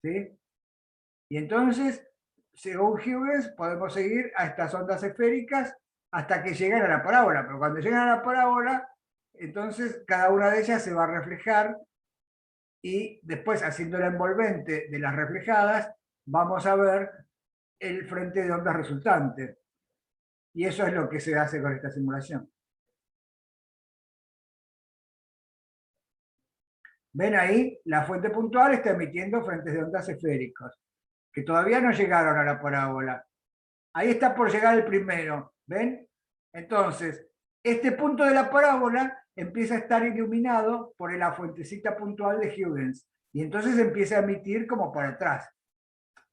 ¿sí? Y entonces, según Huygens, podemos seguir a estas ondas esféricas hasta que llegan a la parábola. Pero cuando llegan a la parábola, entonces cada una de ellas se va a reflejar y después, haciendo la envolvente de las reflejadas, vamos a ver el frente de ondas resultante. Y eso es lo que se hace con esta simulación. ¿Ven ahí? La fuente puntual está emitiendo frentes de ondas esféricos, que todavía no llegaron a la parábola. Ahí está por llegar el primero, ¿ven? Entonces, este punto de la parábola empieza a estar iluminado por la fuentecita puntual de Huygens, y entonces empieza a emitir como para atrás.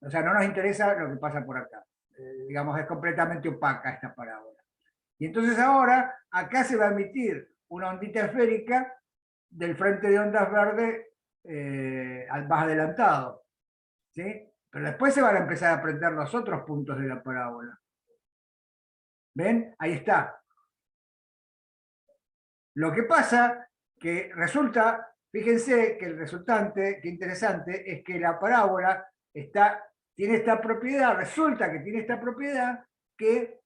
O sea, no nos interesa lo que pasa por acá. Digamos, es completamente opaca esta parábola. Y entonces ahora, acá se va a emitir una ondita esférica del frente de ondas verde más adelantado, ¿sí? Pero después se van a empezar a prender los otros puntos de la parábola. ¿Ven? Ahí está. Lo que pasa que resulta, fíjense que el resultante, qué interesante, es que la parábola tiene esta propiedad, resulta que tiene esta propiedad que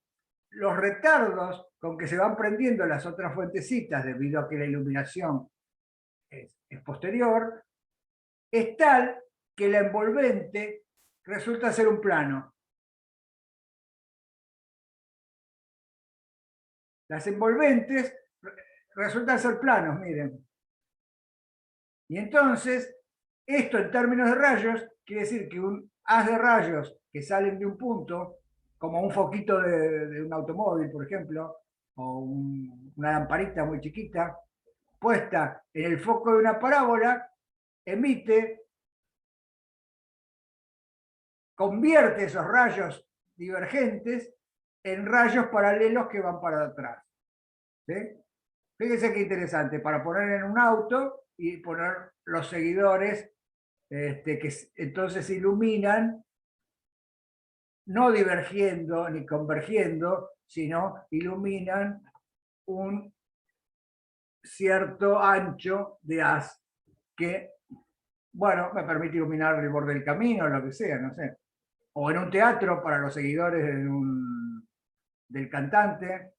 los retardos con que se van prendiendo las otras fuentecitas debido a que la iluminación es posterior, es tal que la envolvente resulta ser un plano. Las envolventes resultan ser planos, miren. Y entonces, esto en términos de rayos, quiere decir que un haz de rayos que salen de un punto, como un foquito de un automóvil, por ejemplo, o una lamparita muy chiquita, puesta en el foco de una parábola, convierte esos rayos divergentes en rayos paralelos que van para atrás. ¿Sí? Fíjense qué interesante, para poner en un auto y poner los seguidores que entonces iluminan, no divergiendo ni convergiendo, sino iluminan un cierto ancho de haz que, bueno, me permite iluminar el borde del camino, lo que sea, no sé. O en un teatro para los seguidores del cantante,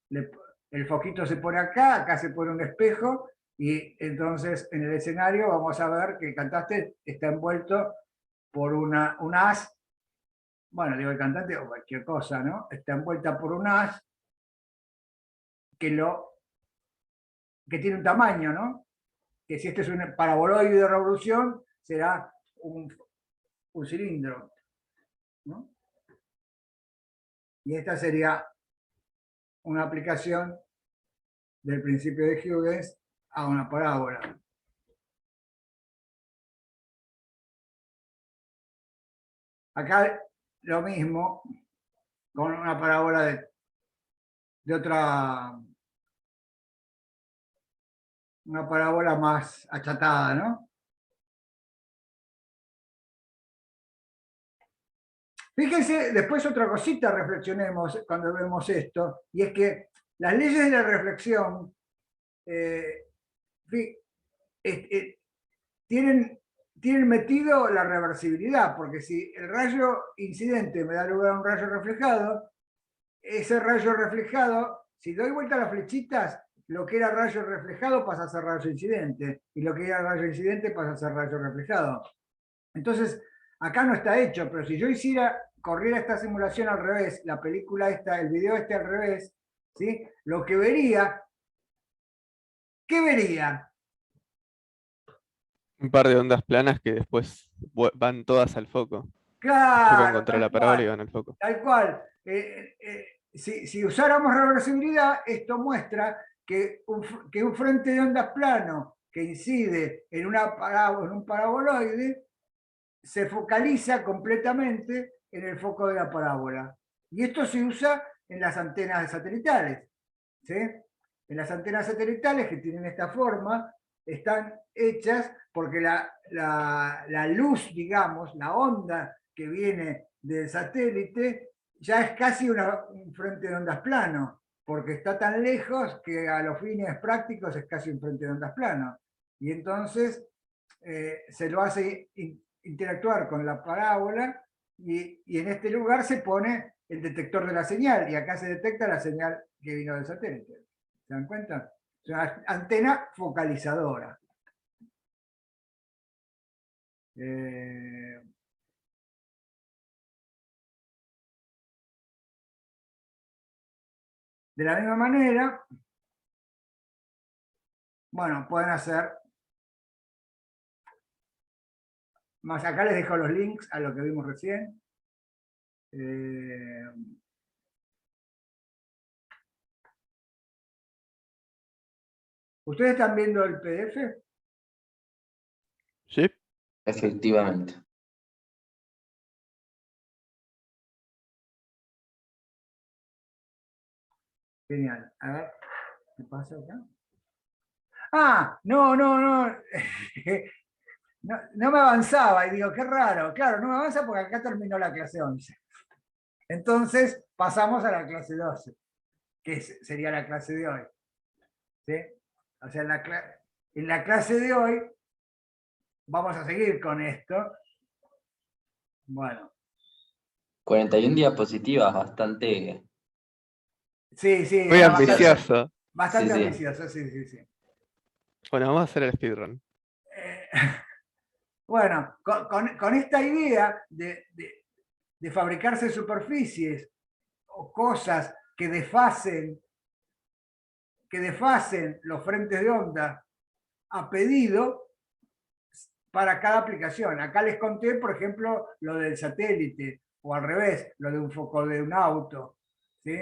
el foquito se pone acá se pone un espejo, y entonces en el escenario vamos a ver que el cantante está envuelto por un haz, bueno, digo el cantante o cualquier cosa, ¿no? Está envuelta por un haz que tiene un tamaño, ¿no? Que si este es un paraboloide de revolución, será un cilindro, ¿no? Y esta sería una aplicación del principio de Huygens a una parábola. Acá lo mismo con una parábola de otra, una parábola más achatada, ¿no? Fíjense, después otra cosita reflexionemos cuando vemos esto, y es que las leyes de la reflexión tienen metido la reversibilidad, porque si el rayo incidente me da lugar a un rayo reflejado, ese rayo reflejado, si doy vuelta a las flechitas, lo que era rayo reflejado pasa a ser rayo incidente, y lo que era rayo incidente pasa a ser rayo reflejado. Entonces, acá no está hecho, pero si yo corriera esta simulación al revés, la película esta, el video este al revés, ¿sí? Lo que vería, ¿qué vería? Un par de ondas planas que después van todas al foco. Chocan Claro, contra la parábola y van al foco. tal cual. Si usáramos reversibilidad, esto muestra que un frente de ondas plano que incide en un paraboloide se focaliza completamente en el foco de la parábola. Y esto se usa en las antenas satelitales, ¿sí? En las antenas satelitales, que tienen esta forma, están hechas porque la luz, digamos, la onda que viene del satélite, ya es casi un frente de ondas plano, porque está tan lejos que a los fines prácticos es casi un frente de ondas plano. Y entonces se lo hace interactuar con la parábola, y en este lugar se pone el detector de la señal, y acá se detecta la señal que vino del satélite. ¿Se dan cuenta? Es una antena focalizadora. De la misma manera, bueno, pueden hacer, más acá les dejo los links a lo que vimos recién. ¿Ustedes están viendo el PDF? ¿Sí? Efectivamente. Genial. A ver, ¿qué pasa acá? Ah, no. No me avanzaba, y digo, qué raro. Claro, no me avanza porque acá terminó la clase 11. Entonces pasamos a la clase 12, que sería la clase de hoy. ¿Sí? O sea, en la clase de hoy vamos a seguir con esto. Bueno, 41 diapositivas, bastante. sí, sí, Muy era bastante, ambicioso. bastante Sí, sí. ambicioso, sí, sí, sí. Bueno, vamos a hacer el speedrun. Eh, bueno, con esta idea de fabricarse superficies o cosas que desfasen los frentes de onda a pedido para cada aplicación. Acá les conté, por ejemplo, lo del satélite, o al revés, lo de un foco de un auto, ¿sí?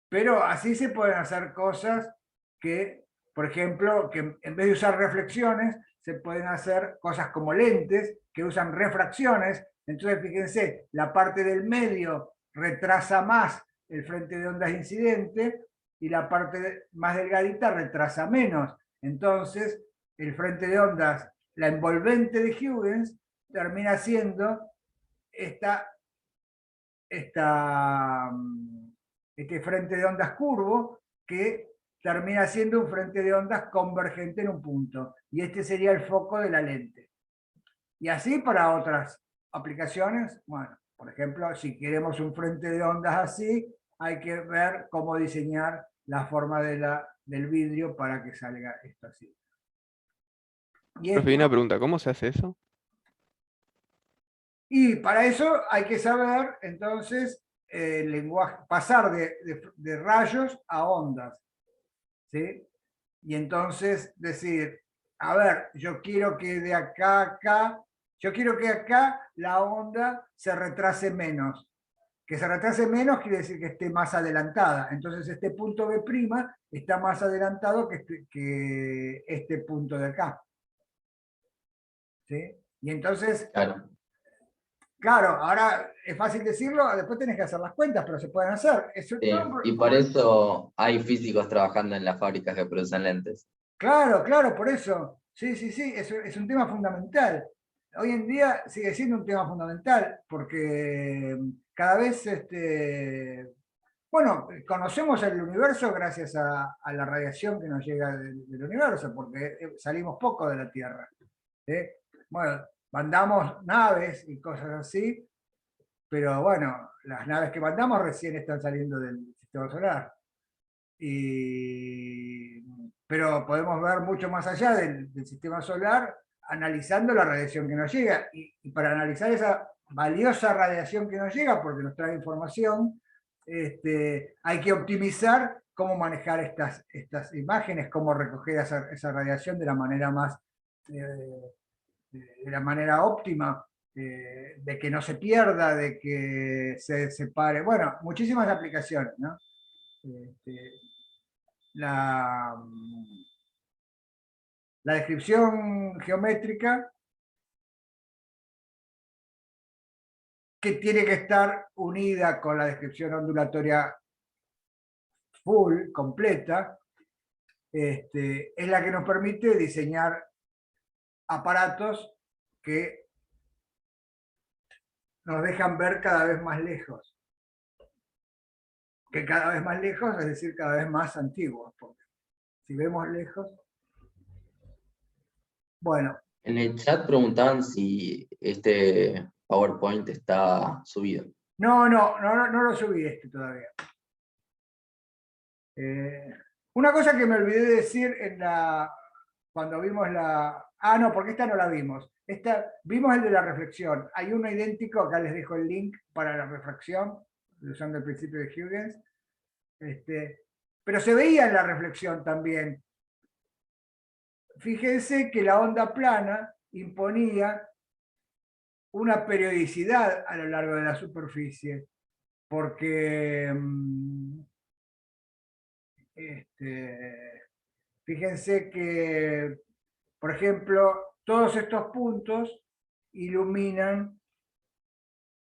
Pero así se pueden hacer cosas que, por ejemplo, que en vez de usar reflexiones, se pueden hacer cosas como lentes que usan refracciones. Entonces, fíjense, la parte del medio retrasa más el frente de ondas incidente y la parte más delgadita retrasa menos. Entonces, el frente de ondas, la envolvente de Huygens, termina siendo esta este frente de ondas curvo que termina siendo un frente de ondas convergente en un punto. Y este sería el foco de la lente. Y así para otras aplicaciones, bueno, por ejemplo, si queremos un frente de ondas así, hay que ver cómo diseñar la forma del vidrio para que salga esto así. Y Profe, una esto, pregunta, ¿cómo se hace eso? y para eso hay que saber, entonces, el lenguaje, pasar de rayos a ondas, ¿sí? Y entonces decir, a ver, yo quiero que de acá a acá, yo quiero que acá la onda se retrase menos. Que se retrase menos quiere decir que esté más adelantada. Entonces este punto B' está más adelantado que este punto de acá. ¿Sí? Y entonces, Claro. claro, ahora es fácil decirlo, después tenés que hacer las cuentas, pero se pueden hacer. Y por eso hay físicos trabajando en las fábricas que producen lentes. Claro, claro, por eso. Sí, sí, sí, es un tema fundamental. Hoy en día sigue siendo un tema fundamental porque cada vez, bueno, conocemos el universo gracias a la radiación que nos llega del universo, porque salimos poco de la Tierra. ¿Sí? Bueno, mandamos naves y cosas así, pero bueno, las naves que mandamos recién están saliendo del sistema solar. Pero podemos ver mucho más allá del sistema solar analizando la radiación que nos llega. Y para analizar esa valiosa radiación que nos llega, porque nos trae información, hay que optimizar cómo manejar estas imágenes, cómo recoger esa radiación de la manera más, de la manera óptima, de que no se pierda, de que se separe. Bueno, muchísimas aplicaciones, ¿no? La, la descripción geométrica que tiene que estar unida con la descripción ondulatoria full, completa, es la que nos permite diseñar aparatos que nos dejan ver cada vez más lejos. Que cada vez más lejos, es decir, cada vez más antiguos. Porque si vemos lejos... Bueno. En el chat preguntaban si este PowerPoint está subido. No lo subí todavía. Una cosa que me olvidé de decir cuando vimos la... Ah, no, porque esta no la vimos. Vimos el de la reflexión. Hay uno idéntico, acá les dejo el link para la reflexión, usando el principio de Huygens. Pero se veía en la reflexión también. Fíjense que la onda plana imponía una periodicidad a lo largo de la superficie, porque fíjense que, por ejemplo, todos estos puntos iluminan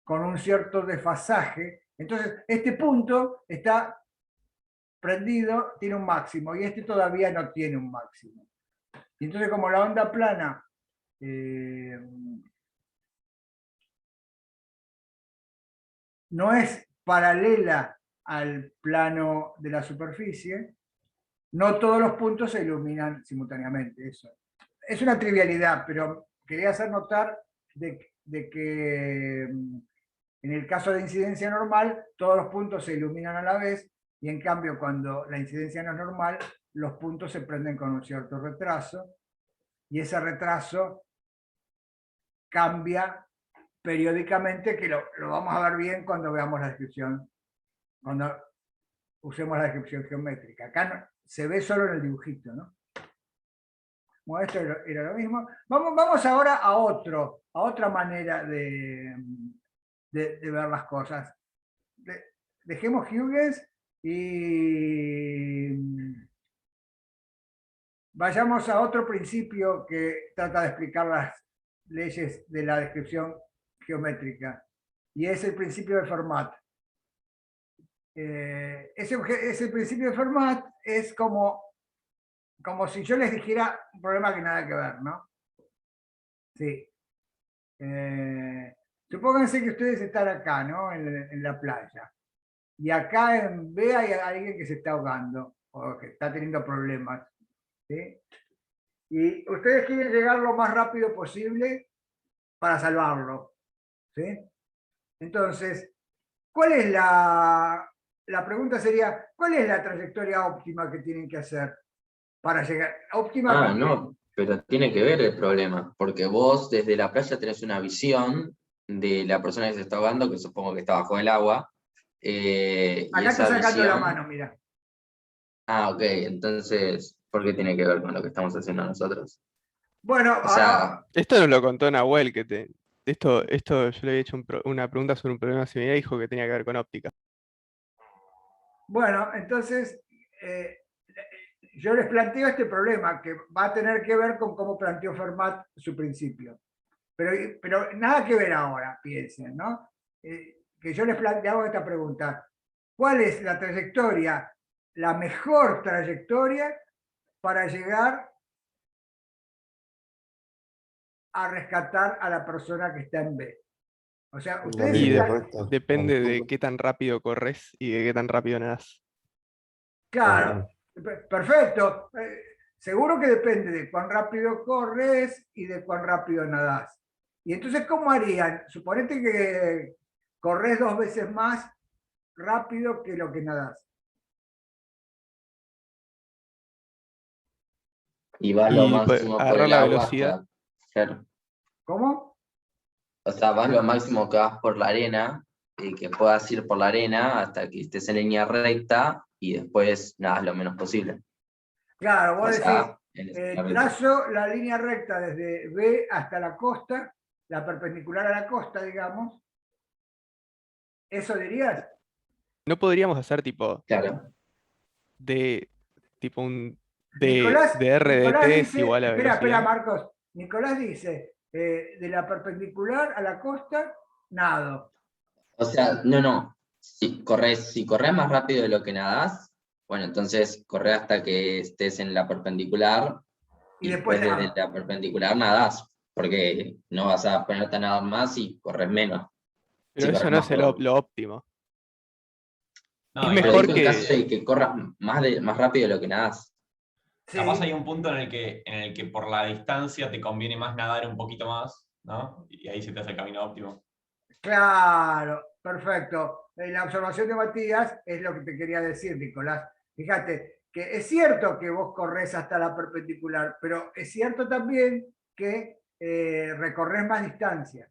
con un cierto desfasaje. Entonces, este punto está prendido, tiene un máximo, y este todavía no tiene un máximo. Y entonces, como la onda plana no es paralela al plano de la superficie, no todos los puntos se iluminan simultáneamente. Eso es una trivialidad, pero quería hacer notar de de que en el caso de incidencia normal, todos los puntos se iluminan a la vez, y en cambio cuando la incidencia no es normal, los puntos se prenden con un cierto retraso, y ese retraso cambia periódicamente, que lo vamos a ver bien cuando veamos la descripción, cuando usemos la descripción geométrica. Acá se ve solo en el dibujito, ¿no? Bueno, esto era lo mismo. Vamos ahora a otra manera de ver las cosas. Dejemos Huygens y vayamos a otro principio que trata de explicar las leyes de la descripción geométrica, y es el principio de Fermat. Ese principio de Fermat es como si yo les dijera un problema que nada que ver, ¿no? Sí. Supónganse que ustedes están acá, ¿no? En la playa. Y acá en B hay alguien que se está ahogando o que está teniendo problemas. ¿Sí? Y ustedes quieren llegar lo más rápido posible para salvarlo. ¿Sí? Entonces, ¿cuál es la pregunta sería, ¿cuál es la trayectoria óptima que tienen que hacer para llegar? Óptima. No, pero tiene que ver el problema, porque vos desde la playa tenés una visión de la persona que se está ahogando, que supongo que está bajo el agua. Y acá esa está sacando la visión... mano, mira. Ok, entonces, ¿por qué tiene que ver con lo que estamos haciendo nosotros? Bueno, O sea, Esto nos lo contó Nahuel, esto yo le había hecho una pregunta sobre un problema similar y dijo que tenía que ver con óptica. bueno, entonces yo les planteo este problema que va a tener que ver con cómo planteó Fermat su principio. Pero nada que ver ahora, piensen, ¿no? Que yo les hago esta pregunta. ¿Cuál es la trayectoria, la mejor trayectoria para llegar a rescatar a la persona que está en B? O sea, ustedes Y están... depende de qué tan rápido corres y de qué tan rápido nadas. Claro, perfecto. Seguro que depende de cuán rápido corres y de cuán rápido nadás. Y entonces, ¿cómo harían? Suponete que corres 2 veces más rápido que lo que nadás. y vas lo Y pues, máximo por agarrar el la agua velocidad. hasta... Claro. ¿Cómo? O sea, vas lo máximo que vas por la arena, y que puedas ir por la arena hasta que estés en línea recta, y después nadas lo menos posible. Claro, vos O decís, sea, en ese capítulo. trazo la línea recta desde B hasta la costa, la perpendicular a la costa, digamos. ¿Eso dirías? No podríamos hacer Claro. de Nicolás RDT es dice, igual a espera, velocidad. Marcos. Nicolás dice, de la perpendicular a la costa, nado. O sea, no. Si corres más rápido de lo que nadás, bueno, entonces corre hasta que estés en la perpendicular, Y y después después desde nado. la perpendicular nadás, porque no vas a ponerte a nadar más y corres menos. Pero Si eso corres no más es por... lo óptimo. No, Es y Pero mejor digo en caso que... de que corras más rápido de lo que nadás. capaz hay Sí, un punto en el que por la distancia te conviene más nadar un poquito más, ¿no? Y ahí se te hace el camino óptimo. claro, perfecto. La observación de Matías es lo que te quería decir, Nicolás. Fíjate, que es cierto que vos corres hasta la perpendicular, pero es cierto también que recorres más distancia.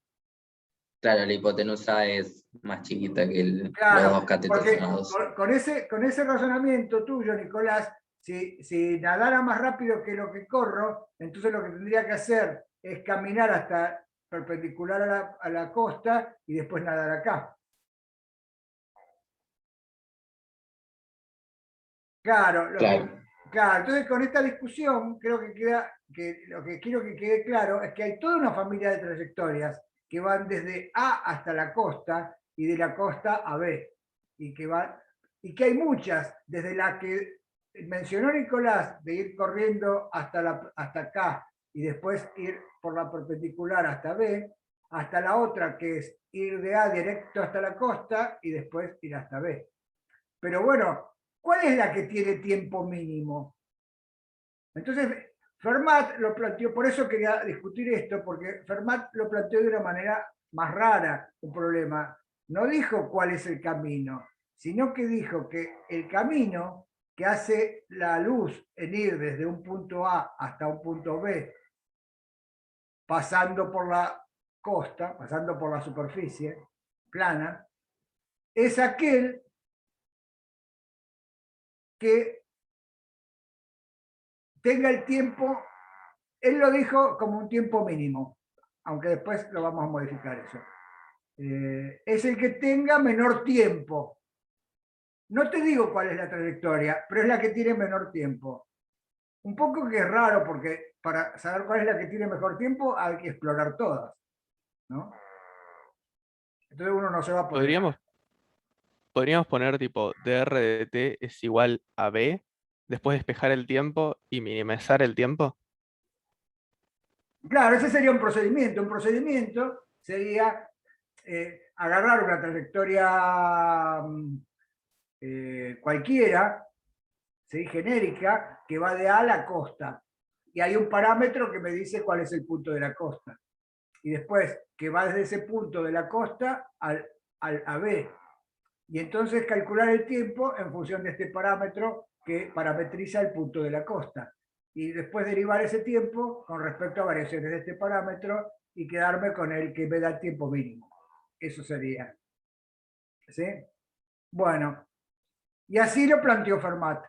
Claro, la hipotenusa es más chiquita que los Claro, dos catetos porque sonados. con ese razonamiento tuyo, Nicolás, si nadara más rápido que lo que corro, entonces lo que tendría que hacer es caminar hasta perpendicular a la costa y después nadar acá. Claro, Claro. claro, entonces con esta discusión creo que lo que quiero que quede claro es que hay toda una familia de trayectorias que van desde A hasta la costa y de la costa a B, y que hay muchas, desde la que mencionó Nicolás, de ir corriendo hasta acá y después ir por la perpendicular hasta B, hasta la otra que es ir de A directo hasta la costa y después ir hasta B. Pero bueno, ¿cuál es la que tiene tiempo mínimo? Entonces, Fermat lo planteó, por eso quería discutir esto, porque Fermat lo planteó de una manera más rara, un problema. No dijo cuál es el camino, sino que dijo que el camino que hace la luz en ir desde un punto A hasta un punto B, pasando por la costa, pasando por la superficie plana, es aquel que tenga el tiempo, él lo dijo como un tiempo mínimo, aunque después lo vamos a modificar eso. Es el que tenga menor tiempo. No te digo cuál es la trayectoria, pero es la que tiene menor tiempo. Un poco que es raro, porque para saber cuál es la que tiene mejor tiempo hay que explorar todas, ¿no? Entonces uno no se va a poder. Podríamos poner tipo dr de t es igual a b, después despejar el tiempo y minimizar el tiempo. Claro, ese sería un procedimiento. Un procedimiento sería agarrar una trayectoria cualquiera, ¿sí? Genérica, que va de A a la costa. Y hay un parámetro que me dice cuál es el punto de la costa. Y después, que va desde ese punto de la costa a B. Y entonces calcular el tiempo en función de este parámetro que parametriza el punto de la costa. Y después derivar ese tiempo con respecto a variaciones de este parámetro y quedarme con el que me da el tiempo mínimo. Eso sería. ¿Sí? Bueno, y así lo planteó Fermat.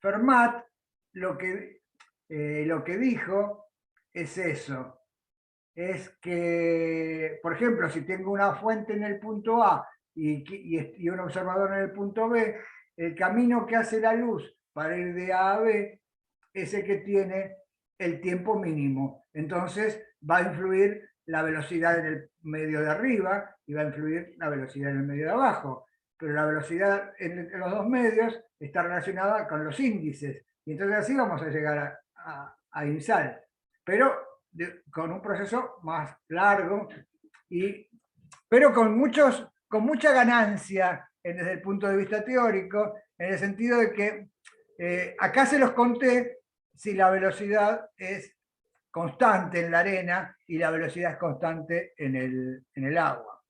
Fermat lo que dijo es eso. Es que, por ejemplo, si tengo una fuente en el punto A y un observador en el punto B, el camino que hace la luz para ir de A a B es el que tiene el tiempo mínimo. Entonces va a influir la velocidad en el medio de arriba y va a influir la velocidad en el medio de abajo. Pero la velocidad en los dos medios está relacionada con los índices. Y entonces así vamos a llegar a INSAL. Pero con un proceso más largo, pero con mucha ganancia desde el punto de vista teórico, en el sentido de que acá se los conté si la velocidad es constante en la arena y la velocidad es constante en el agua.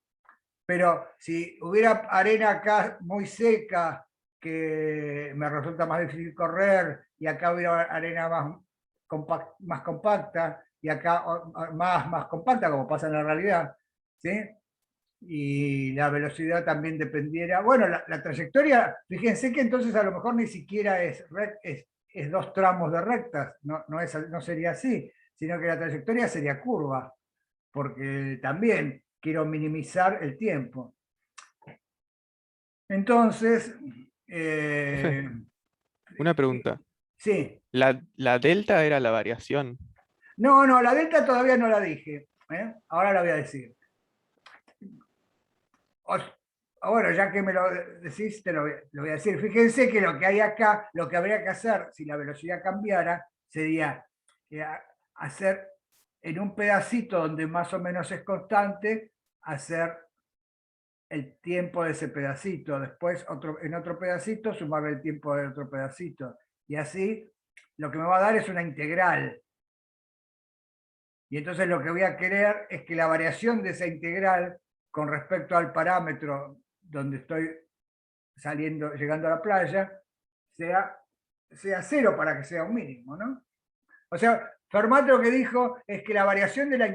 Pero si hubiera arena acá muy seca, que me resulta más difícil correr, y acá hubiera arena más compacta, y acá más compacta, como pasa en la realidad, ¿sí? Y la velocidad también dependiera. Bueno, la trayectoria, fíjense que entonces a lo mejor ni siquiera es dos tramos de rectas, no sería así, sino que la trayectoria sería curva, porque también quiero minimizar el tiempo. Entonces, Una pregunta. sí. La delta era la variación. No, la delta todavía no la dije. Ahora la voy a decir. Bueno, ya que me lo decís, te lo voy a decir. Fíjense que lo que hay acá, lo que habría que hacer si la velocidad cambiara, sería hacer en un pedacito donde más o menos es constante, hacer el tiempo de ese pedacito. Después en otro pedacito sumarle el tiempo de otro pedacito. Y así lo que me va a dar es una integral. Y entonces lo que voy a querer es que la variación de esa integral con respecto al parámetro donde estoy llegando a la playa, sea cero para que sea un mínimo, ¿no? O sea, Fermat lo que dijo es que la variación de la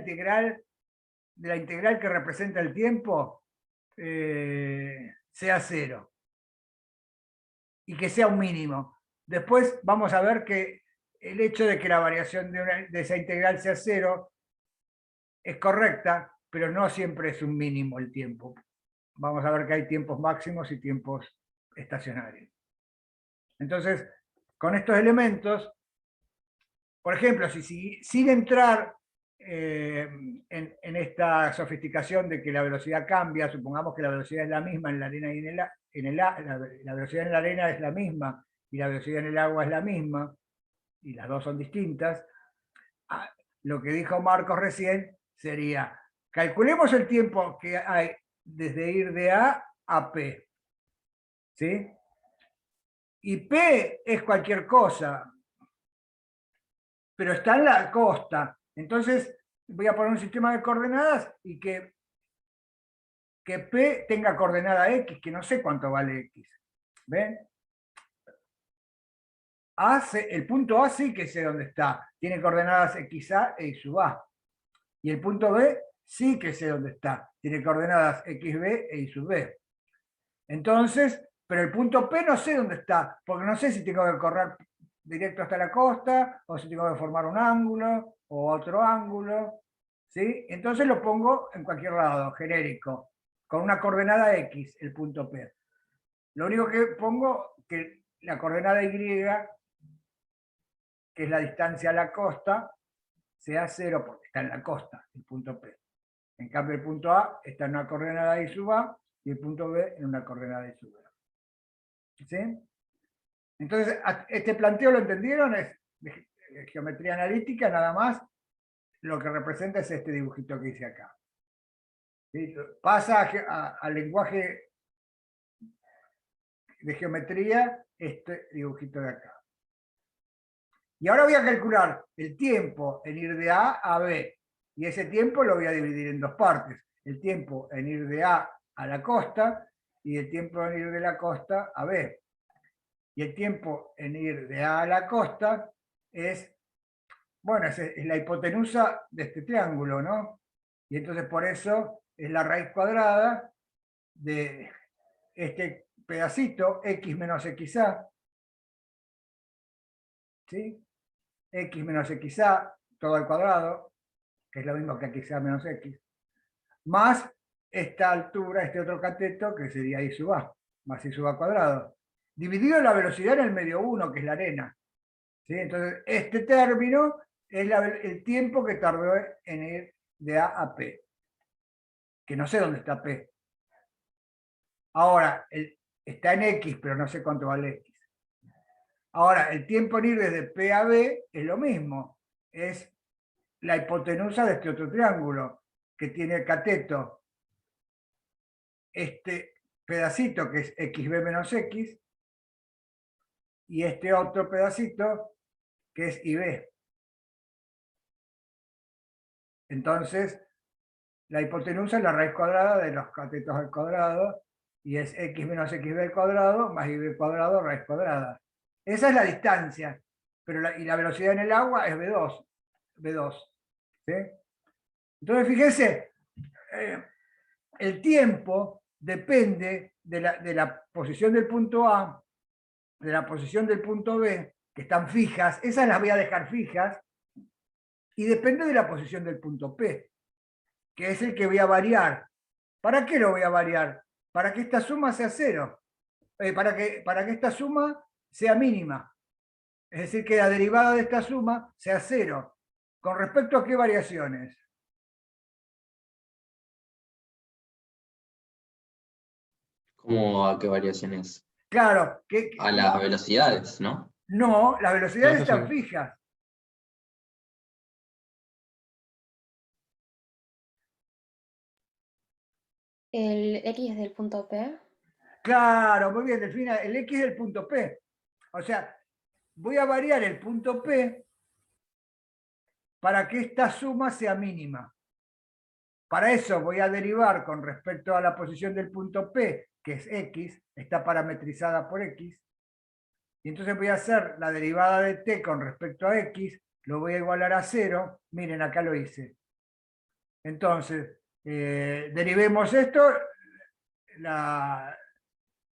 integral que representa el tiempo sea cero. Y que sea un mínimo. Después vamos a ver que el hecho de que la variación de esa integral sea cero es correcta, pero no siempre es un mínimo el tiempo. Vamos a ver que hay tiempos máximos y tiempos estacionarios. Entonces, con estos elementos, por ejemplo, sin entrar en esta sofisticación de que la velocidad cambia, supongamos que la velocidad es la misma en la arena y la velocidad en la arena es la misma y la velocidad en el agua es la misma, y las dos son distintas, lo que dijo Marcos recién sería, calculemos el tiempo que hay desde ir de A a P. ¿Sí? Y P es cualquier cosa. pero está en la costa. Entonces voy a poner un sistema de coordenadas y que P tenga coordenada X, que no sé cuánto vale X. ¿Ven? El punto A sí que sé dónde está. Tiene coordenadas XA e Y sub A. Y el punto B sí que sé dónde está. Tiene coordenadas XB e Y sub B. Entonces, pero el punto P no sé dónde está, porque no sé si tengo que correr directo hasta la costa, o si tengo que formar un ángulo, o otro ángulo. ¿Sí? Entonces lo pongo en cualquier lado, genérico, con una coordenada X, el punto P. Lo único que pongo que la coordenada Y, que es la distancia a la costa, sea 0 porque está en la costa, el punto P. En cambio, el punto A está en una coordenada Y sub A y el punto B en una coordenada Y sub B. ¿Sí? Entonces, este planteo lo entendieron, es de geometría analítica, nada más. Lo que representa es este dibujito que hice acá. ¿Sí? Pasa al lenguaje de geometría este dibujito de acá. Y ahora voy a calcular el tiempo en ir de A a B. Y ese tiempo lo voy a dividir en dos partes. El tiempo en ir de A a la costa y el tiempo en ir de la costa a B. Y el tiempo en ir de A a la costa es, bueno, es la hipotenusa de este triángulo, ¿no? Y entonces por eso es la raíz cuadrada de este pedacito, x menos xa, ¿sí? X menos xa, todo al cuadrado, que es lo mismo que xa menos x, más esta altura, este otro cateto, que sería y sub a, más y sub a cuadrado, dividido la velocidad en el medio 1, que es la arena. ¿Sí? Entonces, este término es el tiempo que tardó en ir de A a P, que no sé dónde está P. Ahora, está en X, pero no sé cuánto vale X. Ahora, el tiempo en ir desde P a B es lo mismo, es la hipotenusa de este otro triángulo, que tiene el cateto, este pedacito que es XB menos X, y este otro pedacito que es IB. Entonces, la hipotenusa es la raíz cuadrada de los catetos al cuadrado, y es x menos xb al cuadrado más ib cuadrado raíz cuadrada. Esa es la distancia, pero y la velocidad en el agua es v2. ¿Sí? Entonces, fíjense, el tiempo depende de la posición del punto A, de la posición del punto B, que están fijas, esas las voy a dejar fijas, y depende de la posición del punto P, que es el que voy a variar. ¿Para qué lo voy a variar? Para que esta suma sea cero. Para que esta suma sea mínima. Es decir, que la derivada de esta suma sea cero. ¿Con respecto a qué variaciones? ¿Cómo a qué variaciones? Claro, A las velocidades, ¿no? no, las velocidades Esas están son- fijas. El X del punto P. Claro, muy bien, Delfina, el X es el punto P. O sea, voy a variar el punto P para que esta suma sea mínima. Para eso voy a derivar con respecto a la posición del punto P, que es X, está parametrizada por X, y entonces voy a hacer la derivada de t con respecto a X, lo voy a igualar a 0, miren, acá lo hice. Entonces, derivemos esto,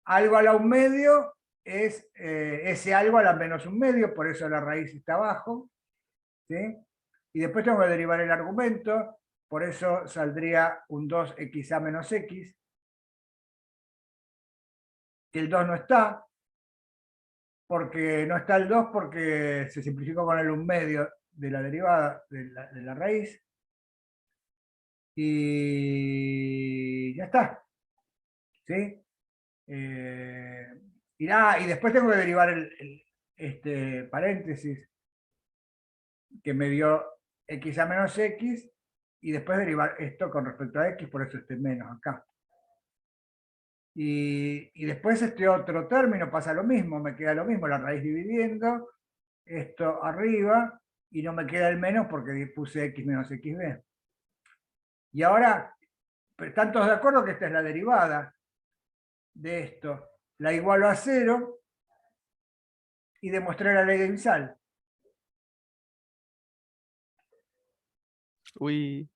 algo a la 1/2 es ese algo a la menos 1/2, por eso la raíz está abajo, ¿sí? Y después tengo que derivar el argumento, por eso saldría un 2xa menos x, que el 2 no está, porque no está el 2 porque se simplificó con el 1/2 de la derivada de la raíz, y ya está. ¿Sí? Y después tengo que derivar este paréntesis que me dio xa menos x, y después derivar esto con respecto a x, por eso este menos acá. Y después este otro término pasa lo mismo, me queda lo mismo, la raíz dividiendo, esto arriba, y no me queda el menos porque puse x menos xb. Y ahora, ¿están todos de acuerdo que esta es la derivada de esto? La igualo a 0 y demostré la ley de Imsal. Uy,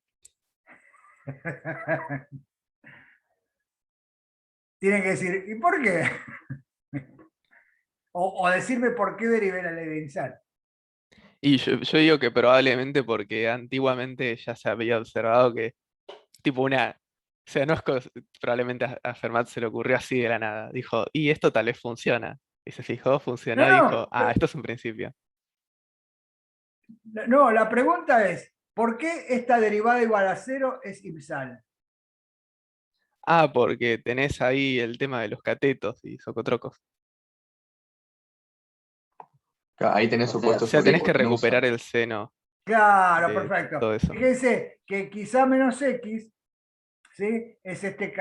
Tienen que decir, ¿y por qué? O decirme por qué derivé la ley de Imsal. y yo digo que probablemente porque antiguamente ya se había observado que, tipo o sea, no es probablemente a Fermat se le ocurrió así de la nada. Dijo, y esto tal vez funciona. Y se fijó, funcionó, y dijo, No, esto es un principio. no, la pregunta es, ¿por qué esta derivada igual a 0 es Imsal? Porque tenés ahí el tema de los catetos y socotrocos. Ahí tenés O sea, O opuestos sea, sobre tenés que hipotenusa. recuperar el seno Claro, de perfecto. todo eso. Fíjense que quizá menos x, ¿sí? Es este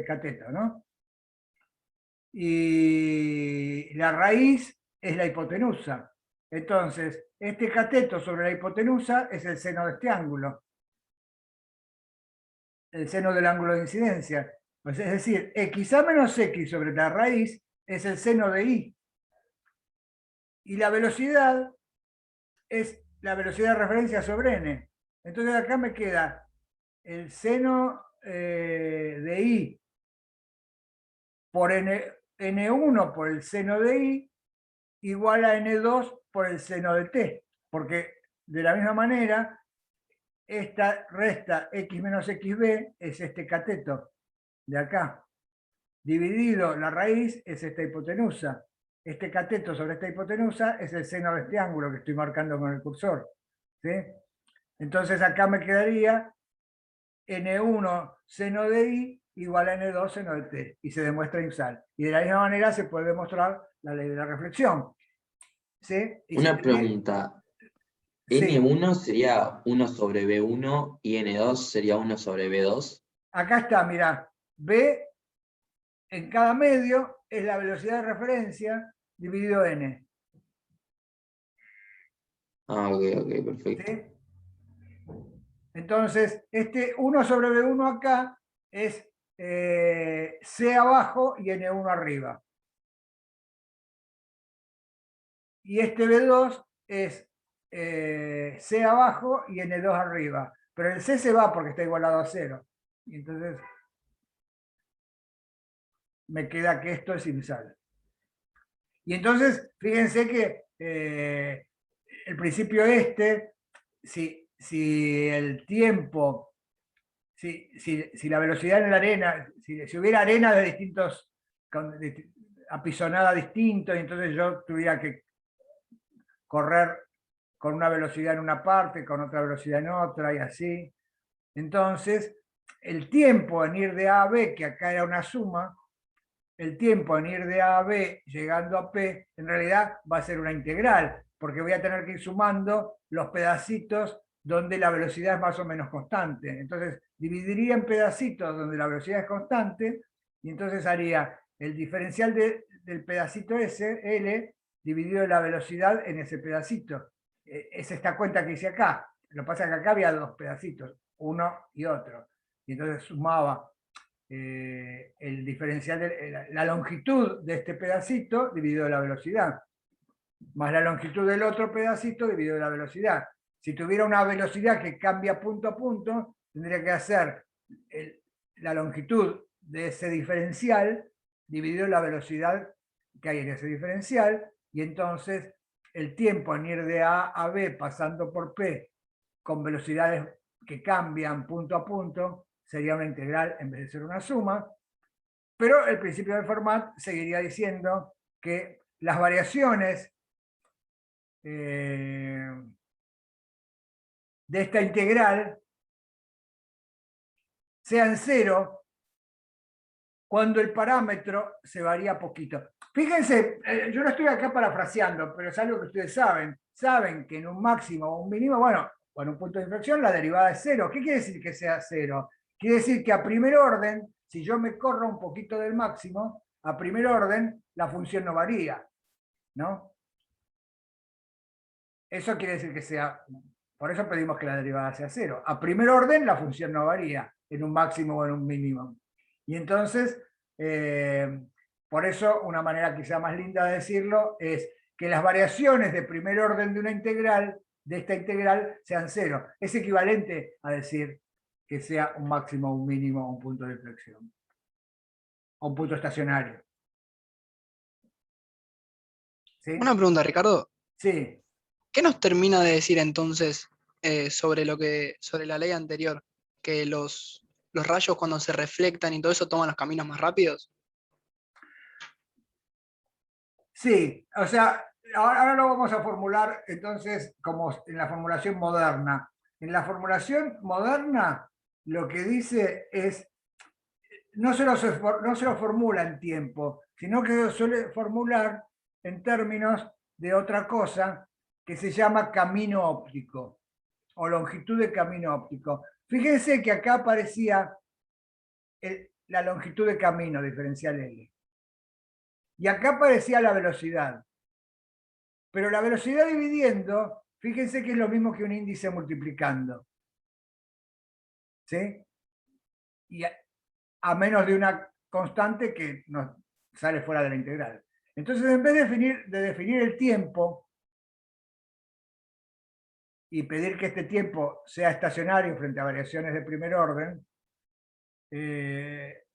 cateto, ¿no? Y la raíz es la hipotenusa. Entonces, este cateto sobre la hipotenusa es el seno de este ángulo, el seno del ángulo de incidencia. Pues es decir, quizá menos x sobre la raíz es el seno de i. Y la velocidad es la velocidad de referencia sobre n. Entonces acá me queda el seno de i por n1 por el seno de i igual a n2 por el seno de t. Porque de la misma manera, esta resta x menos xb es este cateto de acá. Dividido la raíz es esta hipotenusa. Este cateto sobre esta hipotenusa es el seno de este ángulo que estoy marcando con el cursor. ¿Sí? Entonces acá me quedaría n1 seno de i igual a n2 seno de t. Y se demuestra Imsal. Y de la misma manera se puede demostrar la ley de la reflexión. ¿Sí? Y Una pregunta. sí. N1 sería 1 sobre B1 y N2 sería 1 sobre B2. Acá está, mirá. B en cada medio es la velocidad de referencia dividido n. Ok, perfecto. ¿Sí? Entonces, este 1 sobre B1 acá es C abajo y N1 arriba. Y este B2 es C abajo y N2 arriba. Pero el C se va porque está igualado a 0. Y entonces me queda que esto es Imsal. Y entonces, fíjense que el principio si el tiempo, si la velocidad en la arena, si hubiera arena de distintos, apisonada distinto, y entonces yo tuviera que correr con una velocidad en una parte, con otra velocidad en otra, y así. Entonces, el tiempo en ir de A a B, que acá era una suma, el tiempo en ir de A a B llegando a P, en realidad va a ser una integral, porque voy a tener que ir sumando los pedacitos donde la velocidad es más o menos constante. Entonces, dividiría en pedacitos donde la velocidad es constante, y entonces haría el diferencial del pedacito S, L, dividido la velocidad en ese pedacito. Es esta cuenta que hice acá. Lo que pasa es que acá había dos pedacitos, uno y otro. Y entonces sumaba el diferencial de la longitud de este pedacito dividido la velocidad, más la longitud del otro pedacito dividido la velocidad. Si tuviera una velocidad que cambia punto a punto, tendría que hacer la longitud de ese diferencial dividido la velocidad que hay en ese diferencial, y entonces el tiempo en ir de A a B pasando por P con velocidades que cambian punto a punto sería una integral en vez de ser una suma, pero el principio de Fermat seguiría diciendo que las variaciones de esta integral sean cero cuando el parámetro se varía poquito. Fíjense, yo no estoy acá parafraseando, pero es algo que ustedes saben. Saben que en un máximo o un mínimo, bueno, con un punto de inflexión la derivada es cero. ¿Qué quiere decir que sea cero? Quiere decir que a primer orden, si yo me corro un poquito del máximo, a primer orden la función no varía, ¿no? eso quiere decir que sea, por eso pedimos que la derivada sea 0. A primer orden la función no varía en un máximo o en un mínimo. Y entonces, por eso una manera quizá más linda de decirlo es que las variaciones de primer orden de una integral, de esta integral, sean 0. Es equivalente a decir que sea un máximo, un mínimo o un punto de inflexión. O un punto estacionario. ¿Sí? Una pregunta, Ricardo. Sí. ¿Qué nos termina de decir entonces sobre la ley anterior? Que los rayos cuando se reflectan y todo eso toman los caminos más rápidos. Sí, o sea, ahora lo vamos a formular entonces como en la formulación moderna. En la formulación moderna lo que dice es, no se lo formula en tiempo, sino que lo suele formular en términos de otra cosa que se llama camino óptico o longitud de camino óptico. Fíjense que acá aparecía la longitud de camino diferencial L. Y acá aparecía la velocidad. Pero la velocidad dividiendo, fíjense que es lo mismo que un índice multiplicando. ¿Sí? Y a menos de una constante que nos sale fuera de la integral. Entonces, en vez de definir el tiempo y pedir que este tiempo sea estacionario frente a variaciones de primer orden,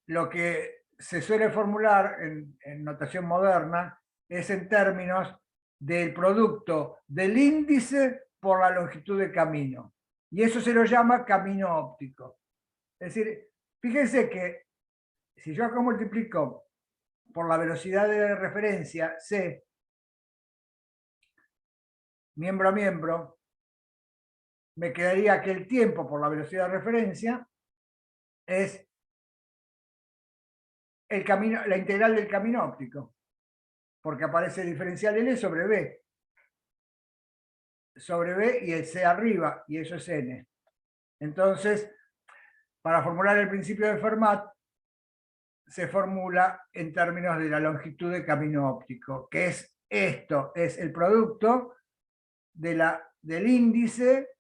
lo que se suele formular en notación moderna es en términos del producto del índice por la longitud de camino. Y eso se lo llama camino óptico. Es decir, fíjense que si yo acá multiplico por la velocidad de referencia, c, miembro a miembro, me quedaría que el tiempo por la velocidad de referencia es el camino, la integral del camino óptico, porque aparece diferencial L sobre B. Sobre B y el C arriba, y eso es N. Entonces, para formular el principio de Fermat, se formula en términos de la longitud de camino óptico, que es esto, es el producto del índice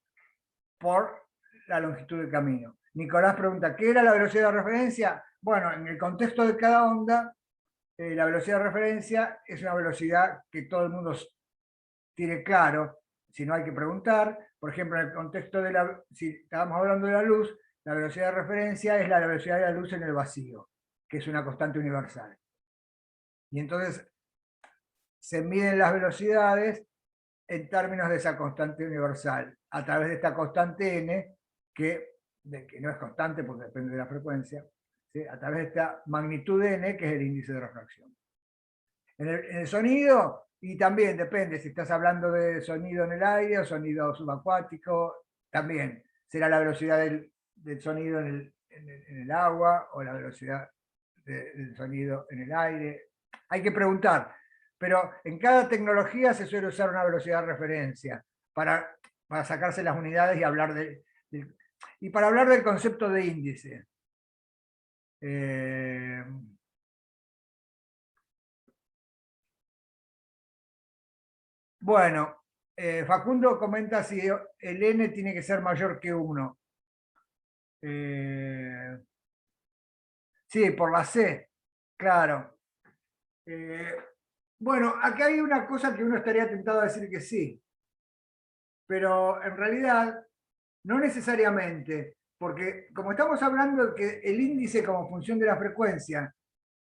por la longitud de camino. Nicolás pregunta, ¿qué era la velocidad de referencia? Bueno, en el contexto de cada onda, la velocidad de referencia es una velocidad que todo el mundo tiene claro, si no hay que preguntar. Por ejemplo, en el contexto de si estábamos hablando de la luz, la velocidad de referencia es la velocidad de la luz en el vacío, que es una constante universal. Y entonces se miden las velocidades en términos de esa constante universal, a través de esta constante n, que no es constante porque depende de la frecuencia, ¿sí? A través de esta magnitud n, que es el índice de refracción. En el sonido, y también depende si estás hablando de sonido en el aire o sonido subacuático, también será la velocidad del sonido en el agua o la velocidad del sonido en el aire. Hay que preguntar, pero en cada tecnología se suele usar una velocidad de referencia para sacarse las unidades y hablar y para hablar del concepto de índice. Bueno, Facundo comenta si el n tiene que ser mayor que 1. Sí, por la C, claro. Bueno, acá hay una cosa que uno estaría tentado a decir que sí, pero en realidad no necesariamente, porque como estamos hablando de que el índice como función de la frecuencia,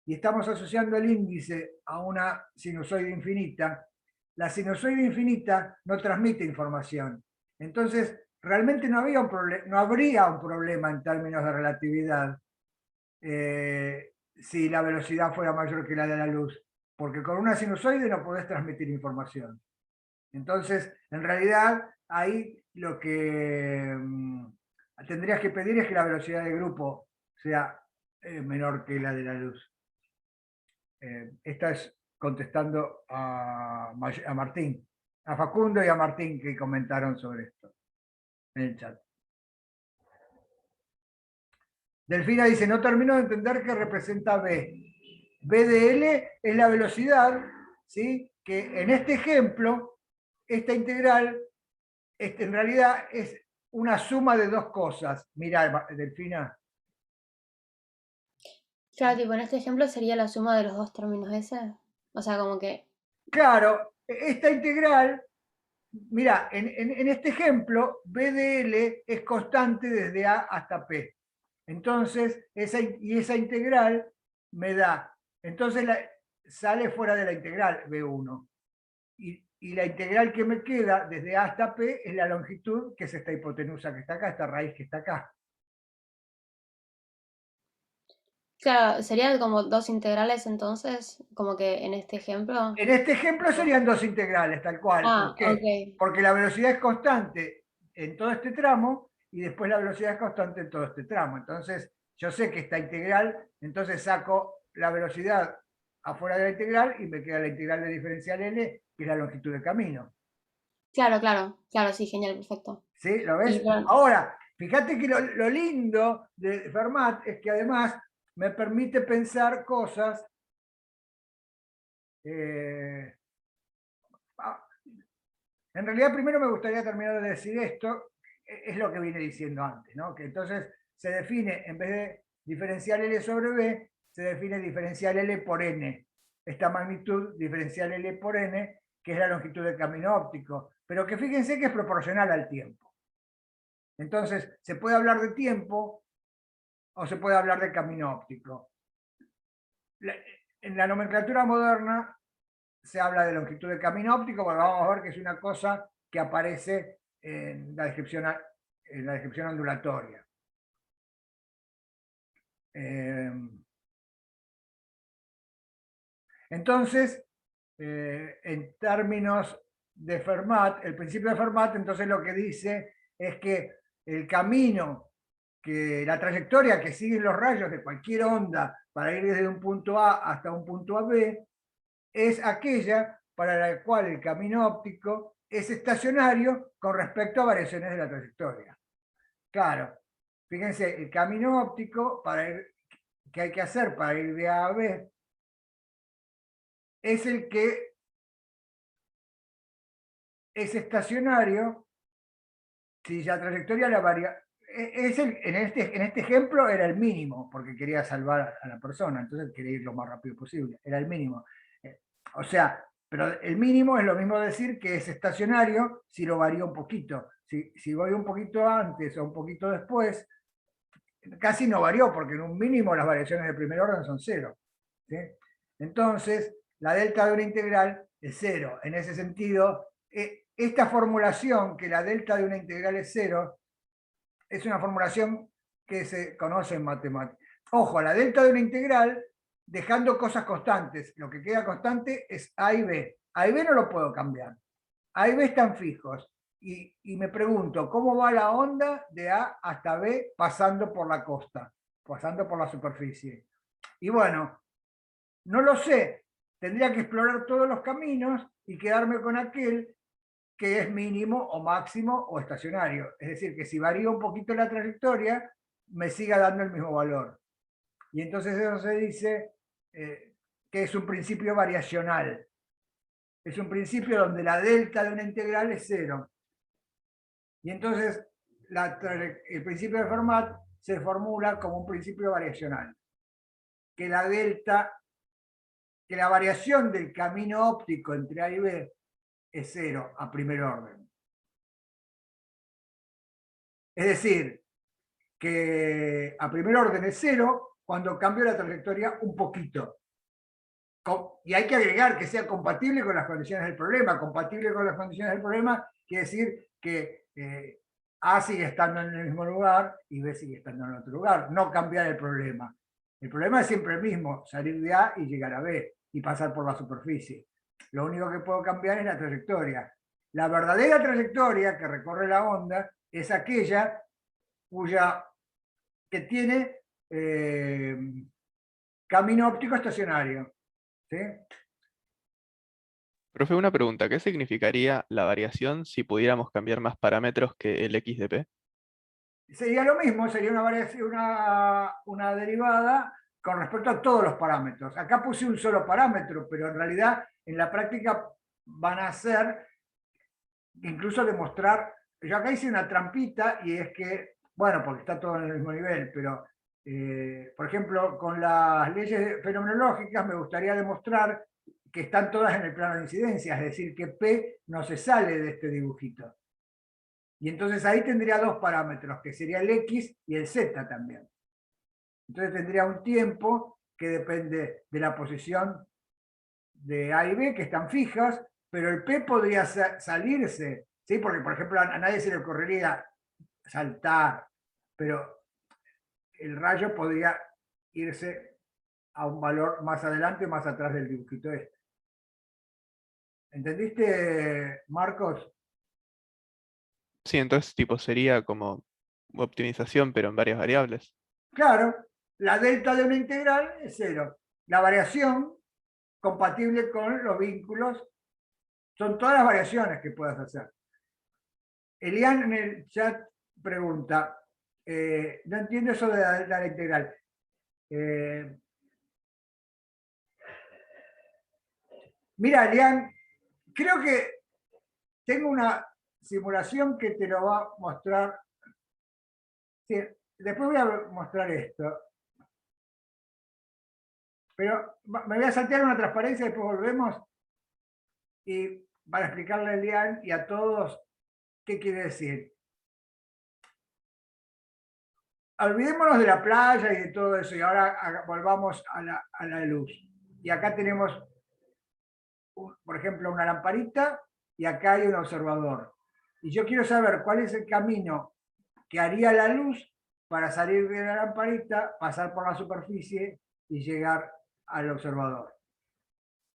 y estamos asociando el índice a una sinusoide infinita, la sinusoide infinita no transmite información. Entonces, realmente no habría un problema en términos de relatividad si la velocidad fuera mayor que la de la luz, porque con una sinusoide no podés transmitir información. Entonces, en realidad, ahí lo que tendrías que pedir es que la velocidad de grupo sea menor que la de la luz. Esta es contestando a Martín, a Facundo y a Martín, que comentaron sobre esto en el chat. Delfina dice, no termino de entender qué representa B. B de L es la velocidad, ¿sí? Que en este ejemplo esta integral en realidad es una suma de dos cosas. Mirá, Delfina. Claro, tipo, en este ejemplo sería la suma de los dos términos ese. O sea, como que. Claro, esta integral, mira, en este ejemplo, B de L es constante desde A hasta P. Entonces, esa integral me da, entonces sale fuera de la integral B1. Y la integral que me queda desde A hasta P es la longitud, que es esta hipotenusa que está acá, esta raíz que está acá. Claro, serían como dos integrales entonces, como que en este ejemplo. En este ejemplo serían dos integrales, tal cual. Ah, ¿Por qué? ok. Porque la velocidad es constante en todo este tramo y después la velocidad es constante en todo este tramo. Entonces, yo sé que esta integral, entonces saco la velocidad afuera de la integral y me queda la integral de diferencial L, que es la longitud de camino. Claro, claro, claro, sí, genial, perfecto. ¿Sí? ¿Lo ves? Y bueno, Ahora, fíjate que lo lindo de Fermat es que además me permite pensar cosas en realidad, primero me gustaría terminar de decir esto, es lo que vine diciendo antes, ¿no? Que entonces se define, en vez de diferencial L sobre B, se define diferencial L por N. Esta magnitud diferencial L por N, que es la longitud del camino óptico, pero que fíjense que es proporcional al tiempo. Entonces, se puede hablar de tiempo o se puede hablar de camino óptico. En la nomenclatura moderna se habla de longitud de camino óptico, porque vamos a ver que es una cosa que aparece en la descripción ondulatoria. Entonces, en términos de Fermat, el principio de Fermat, entonces lo que dice es que el camino, la trayectoria que siguen los rayos de cualquier onda para ir desde un punto A hasta un punto B, es aquella para la cual el camino óptico es estacionario con respecto a variaciones de la trayectoria. Claro, fíjense, el camino óptico que hay que hacer para ir de A a B es el que es estacionario si la trayectoria la varia. En este ejemplo era el mínimo, porque quería salvar a la persona, entonces quería ir lo más rápido posible, era el mínimo. O sea, pero el mínimo es lo mismo decir que es estacionario si lo varía un poquito. Si voy un poquito antes o un poquito después, casi no varió, porque en un mínimo las variaciones de primer orden son cero. ¿Sí? Entonces, la delta de una integral es cero. En ese sentido, esta formulación, que la delta de una integral es cero, es una formulación que se conoce en matemáticas. Ojo, la delta de una integral, dejando cosas constantes. Lo que queda constante es A y B. A y B no lo puedo cambiar. A y B están fijos. Y me pregunto, ¿cómo va la onda de A hasta B pasando por la costa, pasando por la superficie? Y bueno, no lo sé. Tendría que explorar todos los caminos y quedarme con aquel que es mínimo o máximo o estacionario. Es decir, que si varía un poquito la trayectoria, me siga dando el mismo valor. Y entonces eso se dice que es un principio variacional. Es un principio donde la delta de una integral es cero. Y entonces el principio de Fermat se formula como un principio variacional. Que la delta, que la variación del camino óptico entre A y B es cero a primer orden. Es decir, que a primer orden es cero cuando cambio la trayectoria un poquito. Y hay que agregar que sea compatible con las condiciones del problema. Compatible con las condiciones del problema quiere decir que A sigue estando en el mismo lugar y B sigue estando en otro lugar. No cambiar el problema. El problema es siempre el mismo, salir de A y llegar a B y pasar por la superficie. Lo único que puedo cambiar es la trayectoria. La verdadera trayectoria que recorre la onda es aquella que tiene camino óptico estacionario. ¿Sí? Profe, una pregunta, ¿qué significaría la variación si pudiéramos cambiar más parámetros que el x de p? Sería lo mismo, sería una variación, una derivada con respecto a todos los parámetros. Acá puse un solo parámetro, pero en realidad en la práctica van a ser incluso demostrar, yo acá hice una trampita y es que, bueno, porque está todo en el mismo nivel, pero por ejemplo, con las leyes fenomenológicas me gustaría demostrar que están todas en el plano de incidencia, es decir, que P no se sale de este dibujito. Y entonces ahí tendría dos parámetros, que sería el X y el Z también. Entonces tendría un tiempo que depende de la posición de A y B, que están fijas, pero el P podría salirse, ¿sí? Porque, por ejemplo, a nadie se le ocurriría saltar, pero el rayo podría irse a un valor más adelante o más atrás del dibujito este. ¿Entendiste, Marcos? Sí, entonces tipo sería como optimización, pero en varias variables. Claro, la delta de una integral es cero. La variación compatible con los vínculos son todas las variaciones que puedas hacer. Elian en el chat pregunta, no entiendo eso de la integral. Mira, Elian, creo que tengo una simulación que te lo va a mostrar. Sí, después voy a mostrar esto. Pero me voy a saltear una transparencia y después volvemos y para explicarle a Elian y a todos qué quiere decir. Olvidémonos de la playa y de todo eso y ahora volvamos a la luz. Y acá tenemos, por ejemplo, una lamparita y acá hay un observador. Y yo quiero saber cuál es el camino que haría la luz para salir de la lamparita, pasar por la superficie y llegar al observador.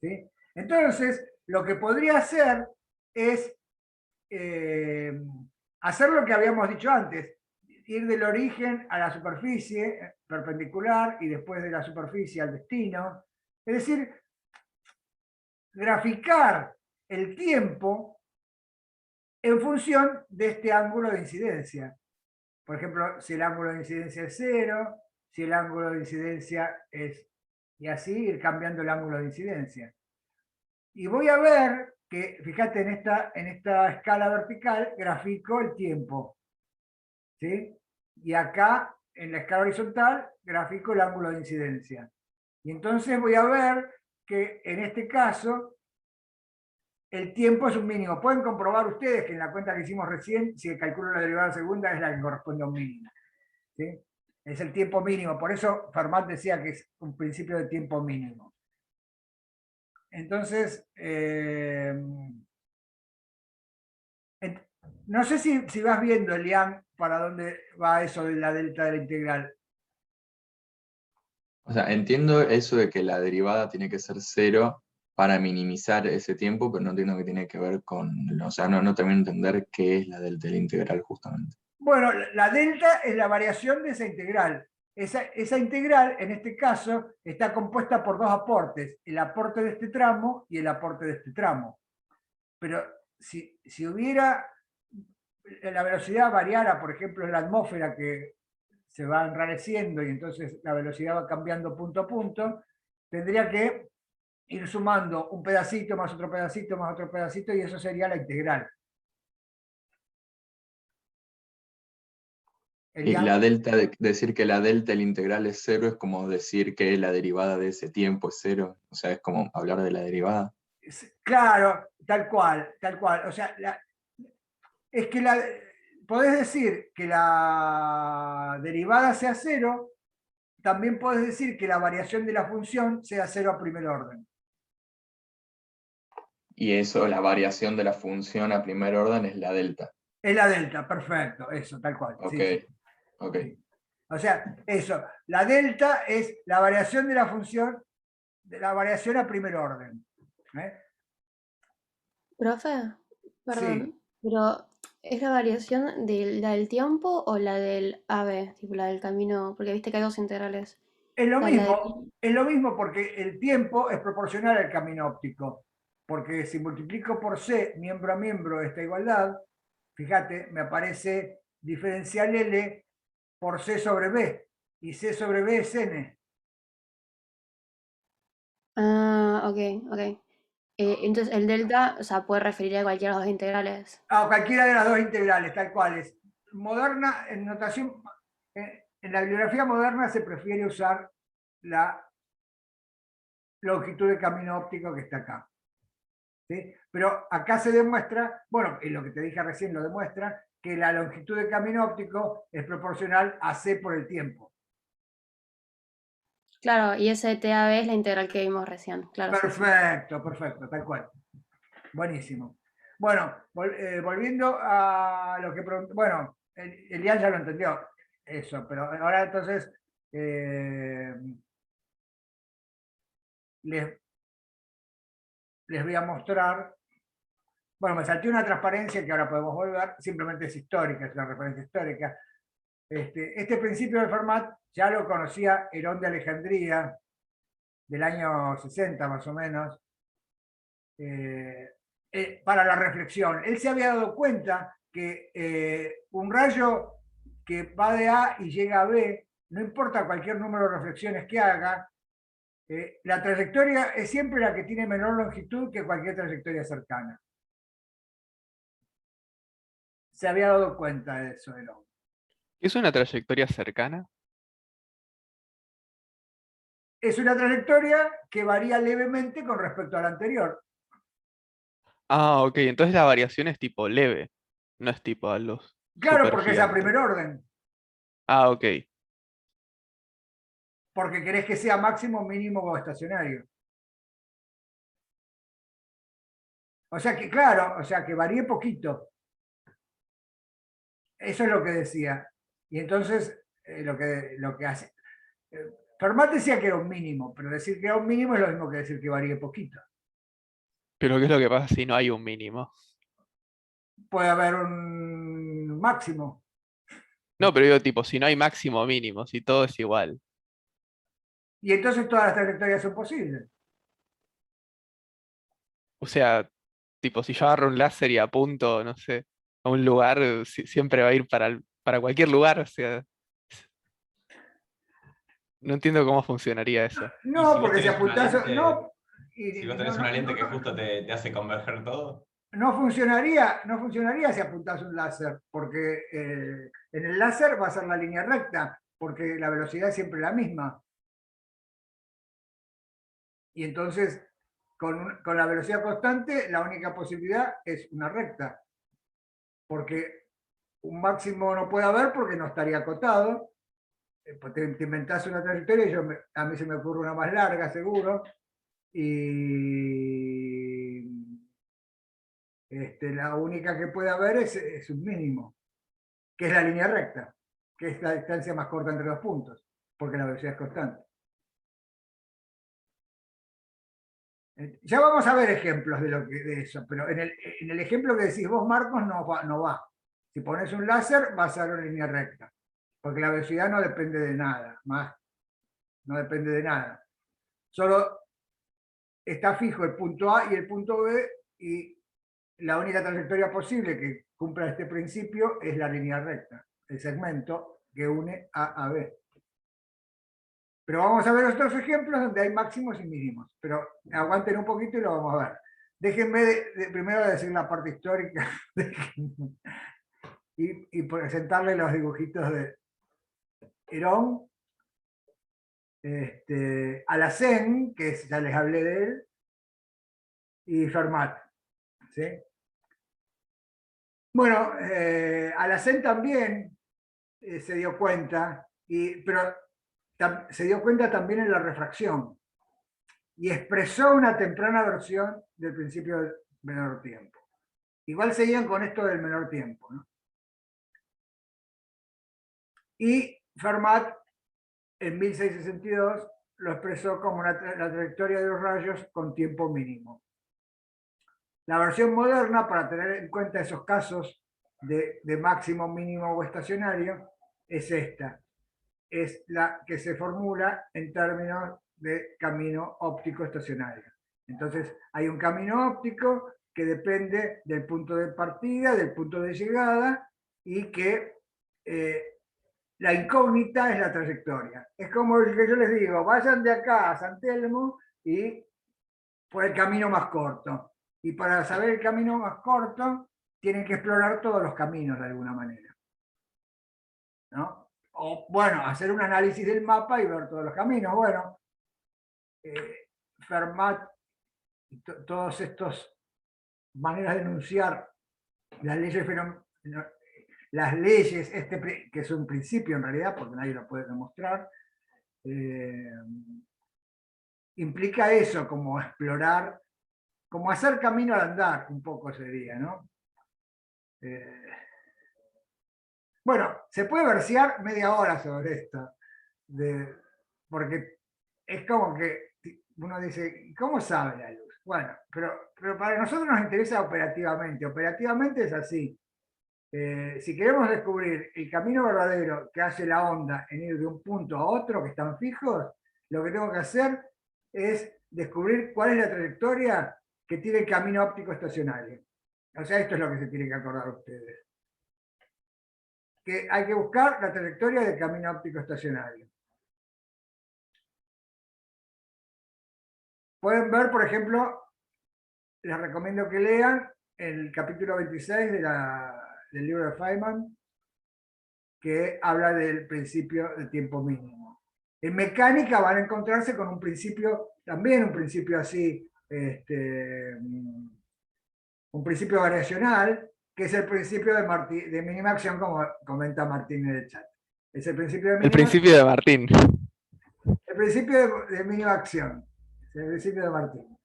¿Sí? Entonces, lo que podría hacer es hacer lo que habíamos dicho antes, ir del origen a la superficie perpendicular y después de la superficie al destino. Es decir, graficar el tiempo en función de este ángulo de incidencia. Por ejemplo, si el ángulo de incidencia es 0, si el ángulo de incidencia es... y así ir cambiando el ángulo de incidencia. Y voy a ver que, fíjate, en esta escala vertical grafico el tiempo. ¿Sí? Y acá, en la escala horizontal, grafico el ángulo de incidencia. Y entonces voy a ver que en este caso el tiempo es un mínimo. Pueden comprobar ustedes que en la cuenta que hicimos recién, si calculo la derivada segunda, es la que corresponde a un mínimo. ¿Sí? Es el tiempo mínimo. Por eso Fermat decía que es un principio de tiempo mínimo. Entonces, no sé si vas viendo, Elian, para dónde va eso de la delta de la integral. O sea, entiendo eso de que la derivada tiene que ser 0 para minimizar ese tiempo, pero no entiendo qué tiene que ver con, o sea, no termino de entender qué es la delta de la integral justamente. Bueno, la delta es la variación de esa integral. Esa integral, en este caso, está compuesta por dos aportes, el aporte de este tramo y el aporte de este tramo. Pero si hubiera, la velocidad variara, por ejemplo, en la atmósfera que se va enrareciendo y entonces la velocidad va cambiando punto a punto, tendría que ir sumando un pedacito más otro pedacito más otro pedacito y eso sería la integral. Y la delta, decir que la delta del integral es 0 es como decir que la derivada de ese tiempo es 0. O sea, es como hablar de la derivada. Claro, tal cual, tal cual. O sea, es que podés decir que la derivada sea 0, también podés decir que la variación de la función sea 0 a primer orden. Y eso, la variación de la función a primer orden es la delta. Es la delta, perfecto, eso, tal cual. Ok, Sí. ok. O sea, eso, la delta es la variación de la función, de la variación a primer orden. Profe, perdón, Sí. pero ¿es la variación de la del tiempo o la del AB, tipo la del camino? Porque viste que hay dos integrales. Es lo La mismo porque el tiempo es proporcional al camino óptico. Porque si multiplico por C miembro a miembro esta igualdad, fíjate, me aparece diferencial L por C sobre B. Y C sobre B es N. Ah, ok, ok. Entonces el delta, o sea, puede referir a cualquiera de las dos integrales. A cualquiera de las dos integrales, tal cual es. Moderna, en notación, en la bibliografía moderna se prefiere usar la longitud de camino óptico que está acá. ¿Sí? Pero acá se demuestra, bueno, y lo que te dije recién lo demuestra, que la longitud de camino óptico es proporcional a c por el tiempo. Claro, y ese TAB es la integral que vimos recién. Claro, sí, sí. Perfecto, perfecto, tal cual. Buenísimo. Bueno, volviendo a lo que preguntó, bueno, Elian ya lo entendió, eso, pero ahora entonces les voy a mostrar. Bueno, me salté una transparencia que ahora podemos volver, simplemente es histórica, es una referencia histórica. Este principio de Fermat ya lo conocía Herón de Alejandría, del año 60 más o menos, para la reflexión. Él se había dado cuenta que un rayo que va de A y llega a B, no importa cualquier número de reflexiones que haga, la trayectoria es siempre la que tiene menor longitud que cualquier trayectoria cercana. Se había dado cuenta de eso, Herón. ¿Es una trayectoria cercana? Es una trayectoria que varía levemente con respecto a la anterior. Ah, ok, entonces la variación es tipo leve, no es tipo a los Claro, super porque es a gigantes. primer orden. Ah, ok. Porque querés que sea máximo, mínimo o estacionario. O sea que, claro, o sea que varíe poquito. Eso es lo que decía. Y entonces, lo que hace. Fermat decía que era un mínimo, pero decir que era un mínimo es lo mismo que decir que varíe poquito. Pero ¿qué es lo que pasa si no hay un mínimo? Puede haber un máximo. No, pero digo tipo, si no hay máximo o mínimo, si todo es igual. Y entonces todas las trayectorias son posibles. O sea, tipo, si yo agarro un láser y apunto, no sé, a un lugar, siempre va a ir para cualquier lugar. O sea, no entiendo cómo funcionaría eso. Y si No, vos porque si tenés una apuntás. lente, No, si vos no, tenés una lente que justo te hace converger todo. no funcionaría si apuntás un láser, porque en el láser va a ser la línea recta, porque la velocidad es siempre la misma. Y entonces, con la velocidad constante, la única posibilidad es una recta, porque un máximo no puede haber porque no estaría acotado. Pues te inventás una trayectoria y a mí se me ocurre una más larga, seguro, y la única que puede haber es un mínimo, que es la línea recta, que es la distancia más corta entre los puntos, porque la velocidad es constante. Ya vamos a ver ejemplos de eso, pero en el ejemplo que decís vos, Marcos, no va. Si pones un láser, va a ser una línea recta, porque la velocidad no depende de nada, no depende de nada. Solo está fijo el punto A y el punto B, y la única trayectoria posible que cumpla este principio es la línea recta, el segmento que une A a B. Pero vamos a ver otros ejemplos donde hay máximos y mínimos. Pero aguanten un poquito y lo vamos a ver. Déjenme primero decir la parte histórica y presentarles los dibujitos de Herón, Alhazen, que ya les hablé de él, y Fermat. ¿Sí? Bueno, Alhazen también se dio cuenta, pero se dio cuenta también en la refracción, y expresó una temprana versión del principio del menor tiempo. Igual seguían con esto del menor tiempo, ¿no? Y Fermat, en 1662, lo expresó como la trayectoria de los rayos con tiempo mínimo. La versión moderna, para tener en cuenta esos casos de máximo, mínimo o estacionario, es esta. Es la que se formula en términos de camino óptico estacionario. Entonces, hay un camino óptico que depende del punto de partida, del punto de llegada, y que la incógnita es la trayectoria. Es como el que yo les digo, vayan de acá a San Telmo y por el camino más corto. Y para saber el camino más corto, tienen que explorar todos los caminos de alguna manera, ¿no? O, bueno, hacer un análisis del mapa y ver todos los caminos. Bueno, Fermat, todas estas maneras de enunciar las leyes, las leyes, que es un principio en realidad, porque nadie lo puede demostrar, implica eso, como explorar, como hacer camino al andar, un poco sería, ¿no? Bueno, se puede versear media hora sobre esto, porque es como que uno dice, ¿cómo sabe la luz? Bueno, pero para nosotros nos interesa operativamente. Operativamente es así. Si queremos descubrir el camino verdadero que hace la onda en ir de un punto a otro que están fijos, lo que tengo que hacer es descubrir cuál es la trayectoria que tiene el camino óptico estacionario. O sea, esto es lo que se tiene que acordar ustedes. Que hay que buscar la trayectoria del camino óptico estacionario. Pueden ver, por ejemplo, les recomiendo que lean el capítulo 26 del libro de Feynman, que habla del principio de tiempo mínimo. En mecánica van a encontrarse con un principio, también un principio así, un principio variacional, que es el principio de mínima acción, como comenta Martín en el chat. Es el principio de El mínima, principio de Martín. el principio de mínima acción. Es el principio de Martín.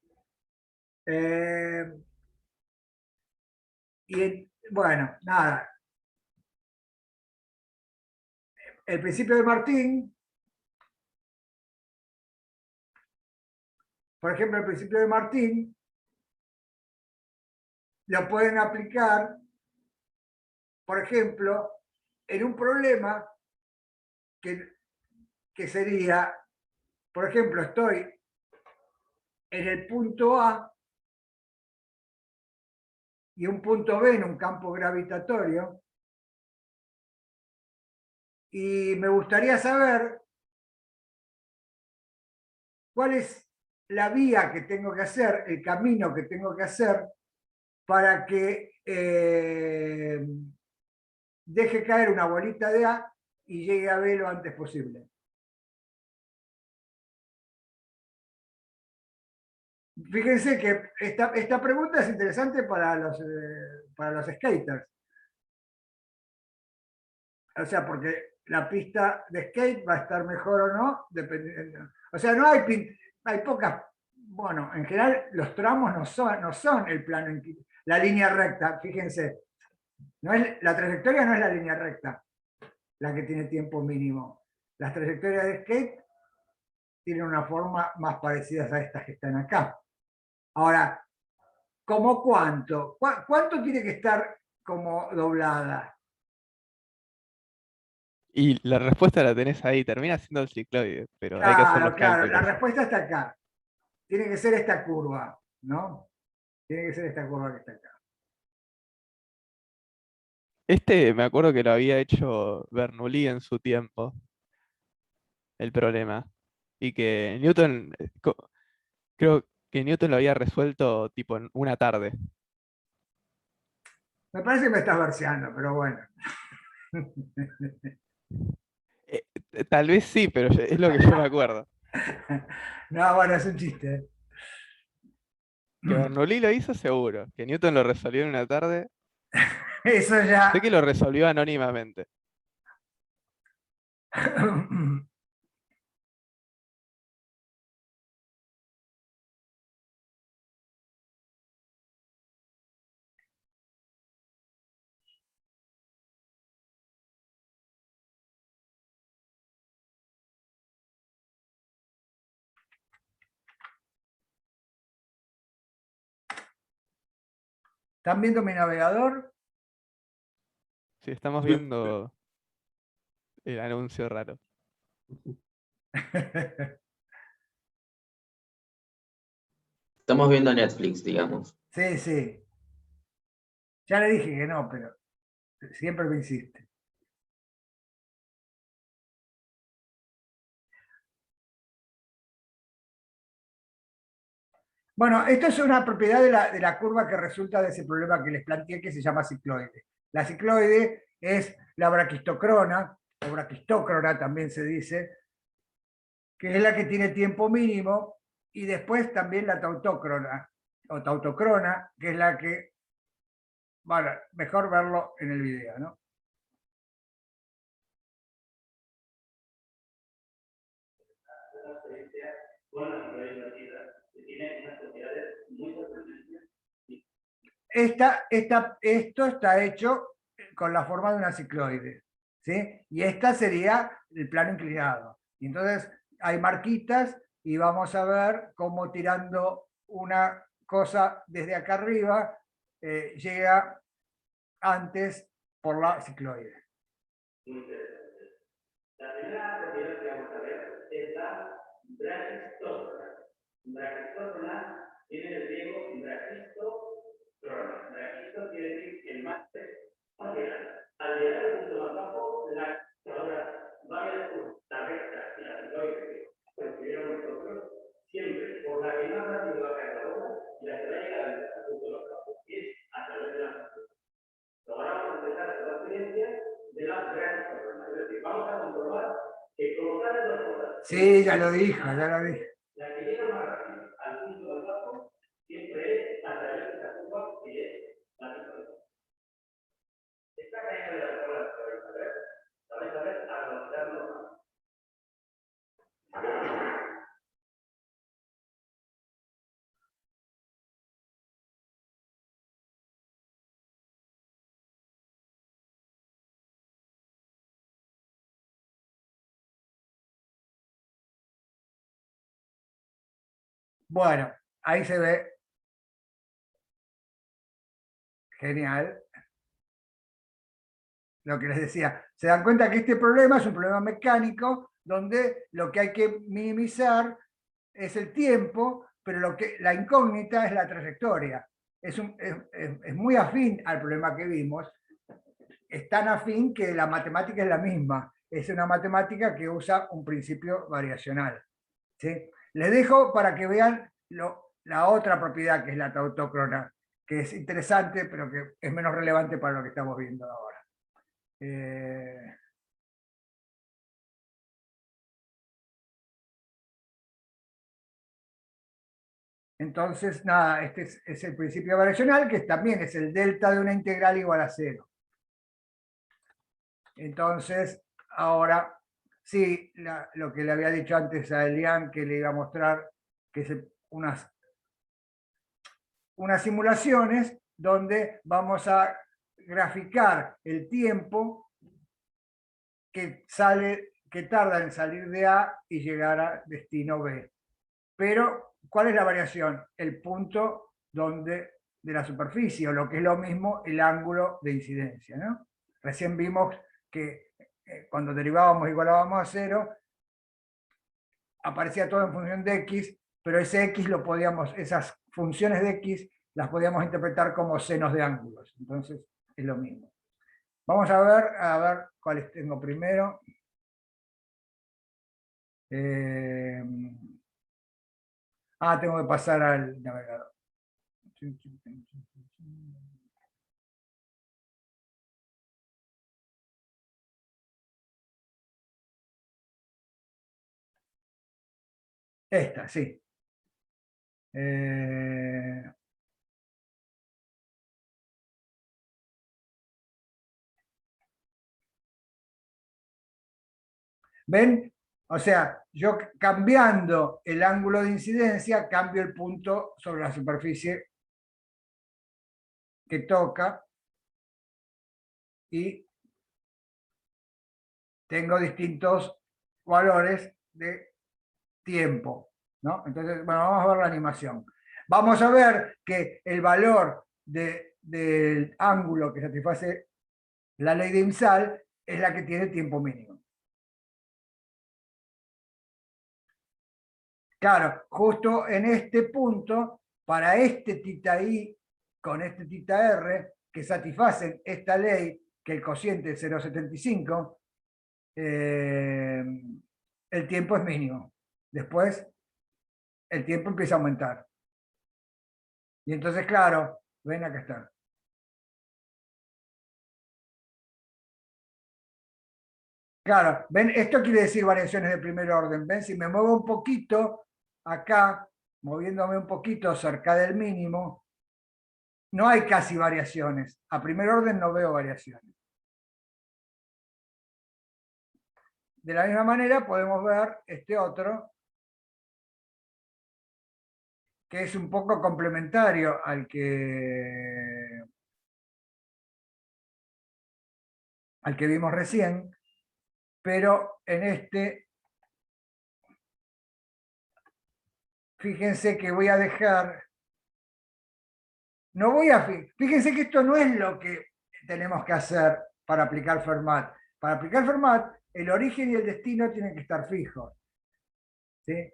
Bueno, nada. El principio de Martín, por ejemplo, el principio de Martín, lo pueden aplicar, por ejemplo, en un problema que sería, por ejemplo, estoy en el punto A y un punto B en un campo gravitatorio, y me gustaría saber cuál es la vía que tengo que hacer, el camino que tengo que hacer para que deje caer una bolita de A y llegue a B lo antes posible. Fíjense que esta pregunta es interesante para los skaters. O sea, porque la pista de skate va a estar mejor o no, dependiendo. O sea, no hay pocas. Bueno, en general los tramos no son el plano, la línea recta. Fíjense, la trayectoria no es la línea recta la que tiene tiempo mínimo. Las trayectorias de skate tienen una forma más parecida a estas que están acá. Ahora, ¿cómo cuánto? ¿Cuánto tiene que estar como doblada? Y la respuesta la tenés ahí, termina siendo el cicloide, pero hay que hacer los Claro, la cálculos. respuesta está acá. Tiene que ser esta curva, ¿no? Tiene que ser esta curva que está acá. Me acuerdo que lo había hecho Bernoulli en su tiempo, el problema. Y que Newton, creo que Newton lo había resuelto tipo en una tarde. Me parece que me estás verseando, pero bueno. Tal vez sí, pero es lo que yo me acuerdo. No, bueno, es un chiste. Que Bernoulli lo hizo seguro, que Newton lo resolvió en una tarde. Eso Sé ya. que lo resolvió anónimamente. ¿Están viendo mi navegador? Sí, estamos viendo el anuncio raro. Estamos viendo Netflix, digamos. Sí, sí. Ya le dije que no, pero siempre me insiste. Bueno, esto es una propiedad de la curva que resulta de ese problema que les planteé, que se llama cicloide. La cicloide es la braquistocrona, o braquistócrona también se dice, que es la que tiene tiempo mínimo, y después también la tautócrona, o tautocrona, que es la que, bueno, mejor verlo en el video, ¿no? Esto está hecho con la forma de una cicloide, ¿sí? Y esta sería el plano inclinado. Y entonces hay marquitas y vamos a ver cómo tirando una cosa desde acá arriba llega antes por la cicloide. La primera propiedad que vamos a ver es la braquistócrona. Braquistócrona tiene el griego braquistocrona. Braquisto quiere decir el más grande. Al llegar al punto más bajo, la ahora varias la recta y la cicloide que escribieron nosotros, siempre por la que más rápido va a caer la bola y la que va a llegar al punto más bajo, es a través de la. Ahora vamos a empezar la experiencia de la braquistócrona. Es decir, vamos a comprobar que colocar las dos cosas. Sí, ya lo dijo, ya lo dije. La que llega más rápido al punto más bajo siempre es a través de esta curva que es la cicloide. Esta caída de la bola la vais a ver a velocidad normal. Bueno, ahí se ve. Genial. Lo que les decía, se dan cuenta que este problema es un problema mecánico donde lo que hay que minimizar es el tiempo, pero la incógnita es la trayectoria. Es muy afín al problema que vimos, es tan afín que la matemática es la misma, es una matemática que usa un principio variacional, ¿sí? Les dejo para que vean la otra propiedad que es la tautócrona, que es interesante, pero que es menos relevante para lo que estamos viendo ahora. Entonces, nada, este es el principio variacional, que también es el delta de una integral igual a 0. Entonces, ahora, sí, lo que le había dicho antes a Elian, que le iba a mostrar, que es unas simulaciones donde vamos a graficar el tiempo que tarda en salir de A y llegar a destino B. Pero, ¿cuál es la variación? El punto de la superficie, o lo que es lo mismo, el ángulo de incidencia, ¿no? Recién vimos que cuando derivábamos igualábamos a 0, aparecía todo en función de x, pero ese x esas funciones de x las podíamos interpretar como senos de ángulos. Entonces, es lo mismo. Vamos a ver cuáles tengo primero. Tengo que pasar al navegador. Esta, sí. ¿Ven? O sea, yo cambiando el ángulo de incidencia, cambio el punto sobre la superficie que toca y tengo distintos valores de tiempo, ¿no? Entonces, bueno, vamos a ver la animación. Vamos a ver que el valor del ángulo que satisface la ley de IMSAL es la que tiene tiempo mínimo. Claro, justo en este punto, para este θ i con este θ r, que satisfacen esta ley, que el cociente es 0,75, el tiempo es mínimo. Después, el tiempo empieza a aumentar. Y entonces, claro, ven acá está. Claro, ven, esto quiere decir variaciones de primer orden. Ven, si me muevo un poquito acá, moviéndome un poquito cerca del mínimo, no hay casi variaciones. A primer orden no veo variaciones. De la misma manera podemos ver este otro, que es un poco complementario al que vimos recién, pero en este, fíjense que voy a dejar, fíjense que esto no es lo que tenemos que hacer para aplicar Fermat. Para aplicar Fermat, el origen y el destino tienen que estar fijos. ¿Sí?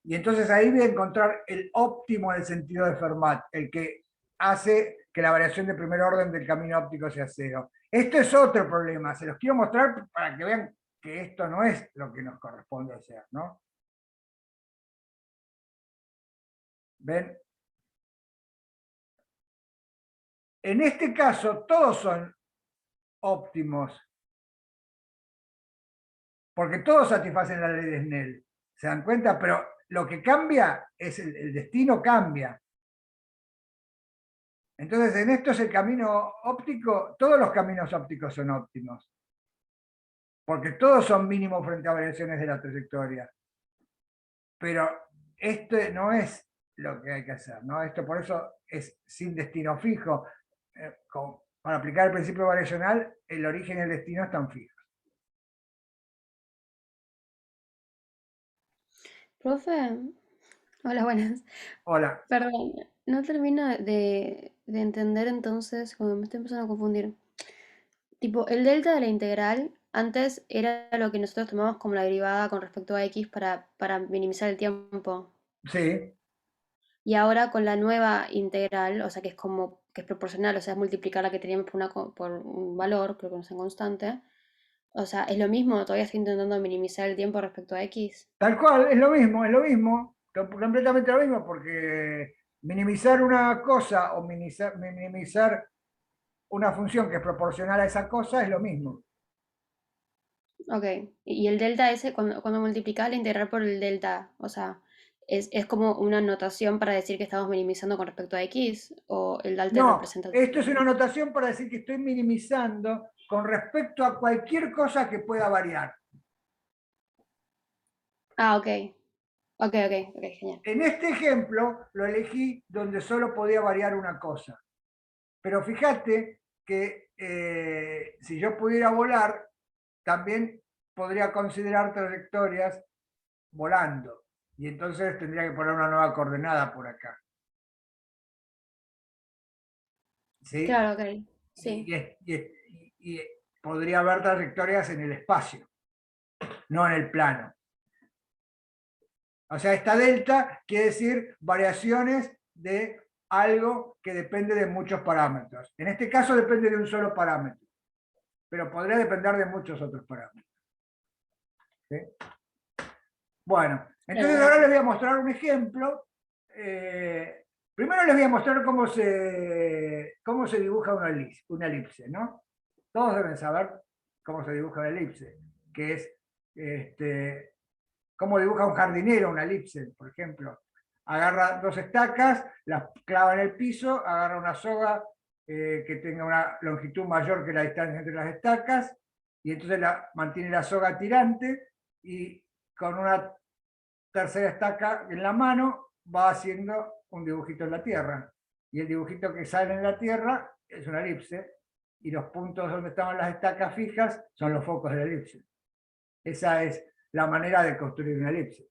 Y entonces ahí voy a encontrar el óptimo en el sentido de Fermat, el que hace que la variación de primer orden del camino óptico sea cero. Esto es otro problema, se los quiero mostrar para que vean que esto no es lo que nos corresponde hacer, ¿no? ¿Ven? En este caso, todos son óptimos, porque todos satisfacen la ley de Snell. ¿Se dan cuenta? Pero lo que cambia es el destino cambia. Entonces, en esto es el camino óptico, todos los caminos ópticos son óptimos, porque todos son mínimos frente a variaciones de la trayectoria. Pero este no es lo que hay que hacer, ¿no? Esto por eso es sin destino fijo. Para aplicar el principio variacional, el origen y el destino están fijos. Profe, hola, buenas. Hola. Perdón, no termino de entender entonces, como me estoy empezando a confundir. Tipo, el delta de la integral antes era lo que nosotros tomamos como la derivada con respecto a x para minimizar el tiempo. Sí, Y ahora con la nueva integral, o sea que es como que es proporcional, o sea, es multiplicar la que teníamos por un valor, creo que no es en constante. O sea, es lo mismo, todavía estoy intentando minimizar el tiempo respecto a x. tal cual, es lo mismo, completamente lo mismo, porque minimizar una cosa o minimizar una función que es proporcional a esa cosa es lo mismo. Ok, y el delta ese, cuando multiplicas la integral por el delta, o sea, es como una notación para decir que estamos minimizando con respecto a x, o el delta No, representa... esto es una notación para decir que estoy minimizando con respecto a cualquier cosa que pueda variar. Ah, ok, ok, genial. En este ejemplo lo elegí donde solo podía variar una cosa. Pero fíjate que si yo pudiera volar, también podría considerar trayectorias volando. Y entonces tendría que poner una nueva coordenada por acá. ¿Sí? Claro, ok, sí. Y podría haber trayectorias en el espacio, no en el plano. O sea, esta delta quiere decir variaciones de algo que depende de muchos parámetros. En este caso depende de un solo parámetro, pero podría depender de muchos otros parámetros. ¿Sí? Bueno, entonces ahora les voy a mostrar un ejemplo. Primero les voy a mostrar cómo se dibuja una elipse, ¿no? Todos deben saber cómo se dibuja una elipse, que es cómo dibuja un jardinero una elipse, por ejemplo. Agarra dos estacas, las clava en el piso, agarra una soga que tenga una longitud mayor que la distancia entre las estacas, y entonces mantiene la soga tirante, y con una tercera estaca en la mano va haciendo un dibujito en la tierra. Y el dibujito que sale en la tierra es una elipse, y los puntos donde estaban las estacas fijas son los focos de la elipse. Esa es la manera de construir una elipse.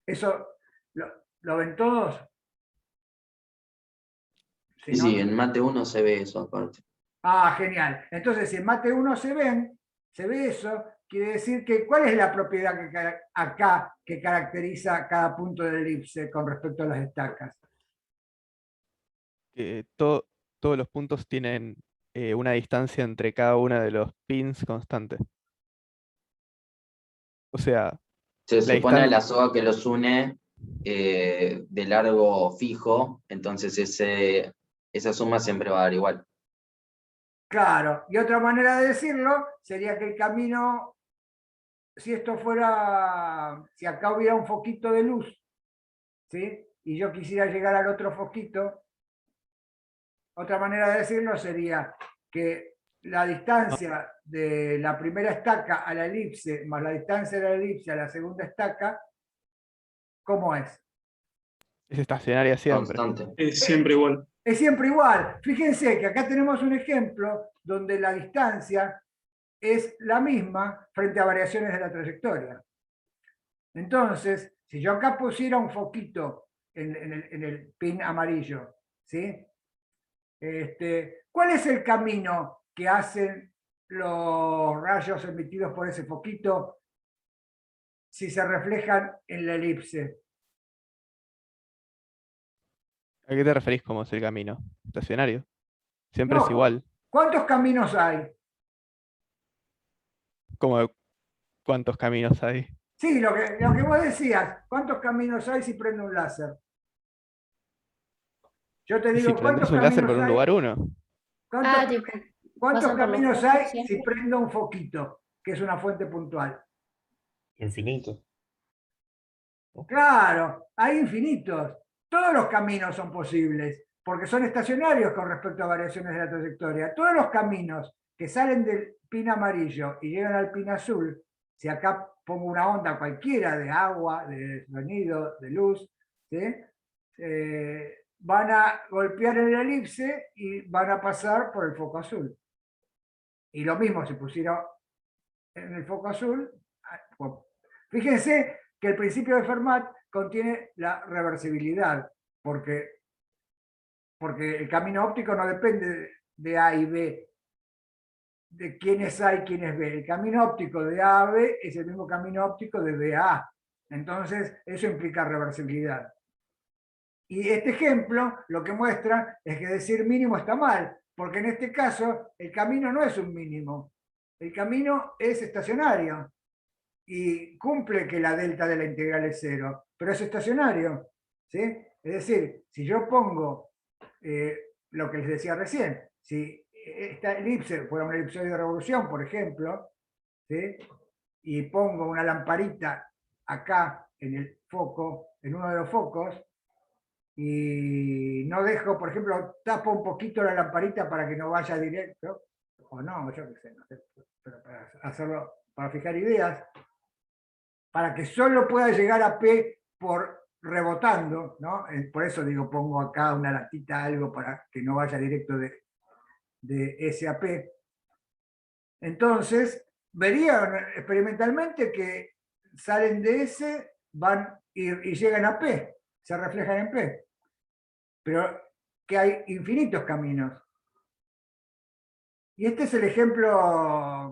¿Eso lo ven todos? Si no, Sí, en Mate 1 se ve eso aparte. Ah, genial. Entonces, si en Mate 1 se ve eso, quiere decir que ¿cuál es la propiedad acá que caracteriza cada punto de la elipse con respecto a las estacas? Que todos los puntos tienen una distancia entre cada uno de los pins constante. O sea, Se la supone distancia... la soga que los une de largo fijo, entonces esa suma siempre va a dar igual. Claro, y otra manera de decirlo sería que el camino, si esto fuera, si acá hubiera un foquito de luz, ¿sí? Y yo quisiera llegar al otro foquito, otra manera de decirlo sería que la distancia de la primera estaca a la elipse más la distancia de la elipse a la segunda estaca, ¿cómo es? Es estacionaria siempre. Constante. Es siempre igual. Es siempre igual. Fíjense que acá tenemos un ejemplo donde la distancia es la misma frente a variaciones de la trayectoria. Entonces, si yo acá pusiera un foquito en el pin amarillo, ¿sí? ¿Cuál es el camino que hacen los rayos emitidos por ese foquito si se reflejan en la elipse? ¿A qué te referís como es el camino? Estacionario. Siempre No, es igual. ¿cuántos caminos hay? Como ¿cuántos caminos hay? Sí, lo que vos decías, ¿cuántos caminos hay si prendo un láser? Yo te Y si digo, ¿cuántos prendes un láser caminos por un hay? lugar, uno. Ah, tipo, ¿Cuántos pasan por los caminos focos hay si siempre. prendo un foquito, que es una fuente puntual? Infinito. Claro, hay infinitos. Todos los caminos son posibles, porque son estacionarios con respecto a variaciones de la trayectoria. Todos los caminos que salen del pin amarillo y llegan al pin azul, si acá pongo una onda cualquiera de agua, de sonido, de luz, ¿sí? Van a golpear en la elipse y van a pasar por el foco azul. Y lo mismo si pusiera en el foco azul. Fíjense que el principio de Fermat contiene la reversibilidad, porque el camino óptico no depende de A y B, de quién es A y quién es B. El camino óptico de A a B es el mismo camino óptico de B a A. Entonces, eso implica reversibilidad. Y este ejemplo lo que muestra es que decir mínimo está mal, porque en este caso el camino no es un mínimo, el camino es estacionario y cumple que la delta de la integral es 0, pero es estacionario, ¿sí? Es decir, si yo pongo lo que les decía recién, si esta elipse fuera una elipsoide de revolución, por ejemplo, ¿sí? Y pongo una lamparita acá en el foco, en uno de los focos, y no dejo, por ejemplo, tapo un poquito la lamparita para que no vaya directo, o no, yo qué sé, no sé, pero para hacerlo, para fijar ideas, para que solo pueda llegar a P por rebotando, ¿no? Por eso digo, pongo acá una latita, algo para que no vaya directo de S a P. Entonces, verían experimentalmente que salen de S, van y llegan a P, se reflejan en P. Pero que hay infinitos caminos. Y este es el ejemplo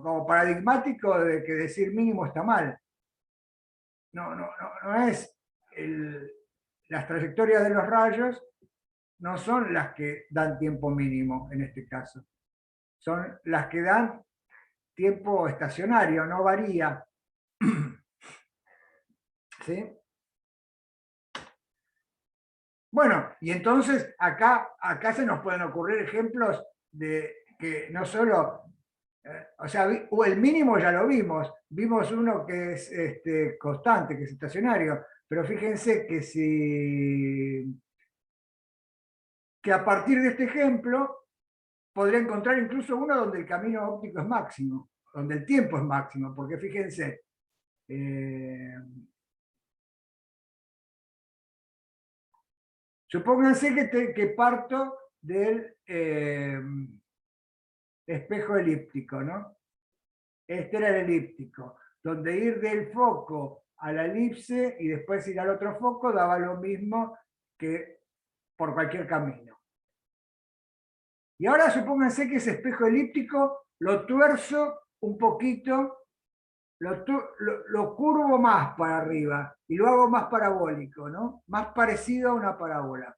como paradigmático de que decir mínimo está mal. No es las trayectorias de los rayos no son las que dan tiempo mínimo en este caso. Son las que dan tiempo estacionario, no varía. ¿Sí? Bueno, y entonces acá se nos pueden ocurrir ejemplos de que no solo, o sea, el mínimo ya lo vimos uno que es constante, que es estacionario, pero fíjense que a partir de este ejemplo podría encontrar incluso uno donde el camino óptico es máximo, donde el tiempo es máximo, porque fíjense, supónganse que parto del espejo elíptico, ¿no? Este era el elíptico, donde ir del foco a la elipse y después ir al otro foco daba lo mismo que por cualquier camino. Y ahora supónganse que ese espejo elíptico lo tuerzo un poquito, lo curvo más para arriba y lo hago más parabólico, ¿no? Más parecido a una parábola.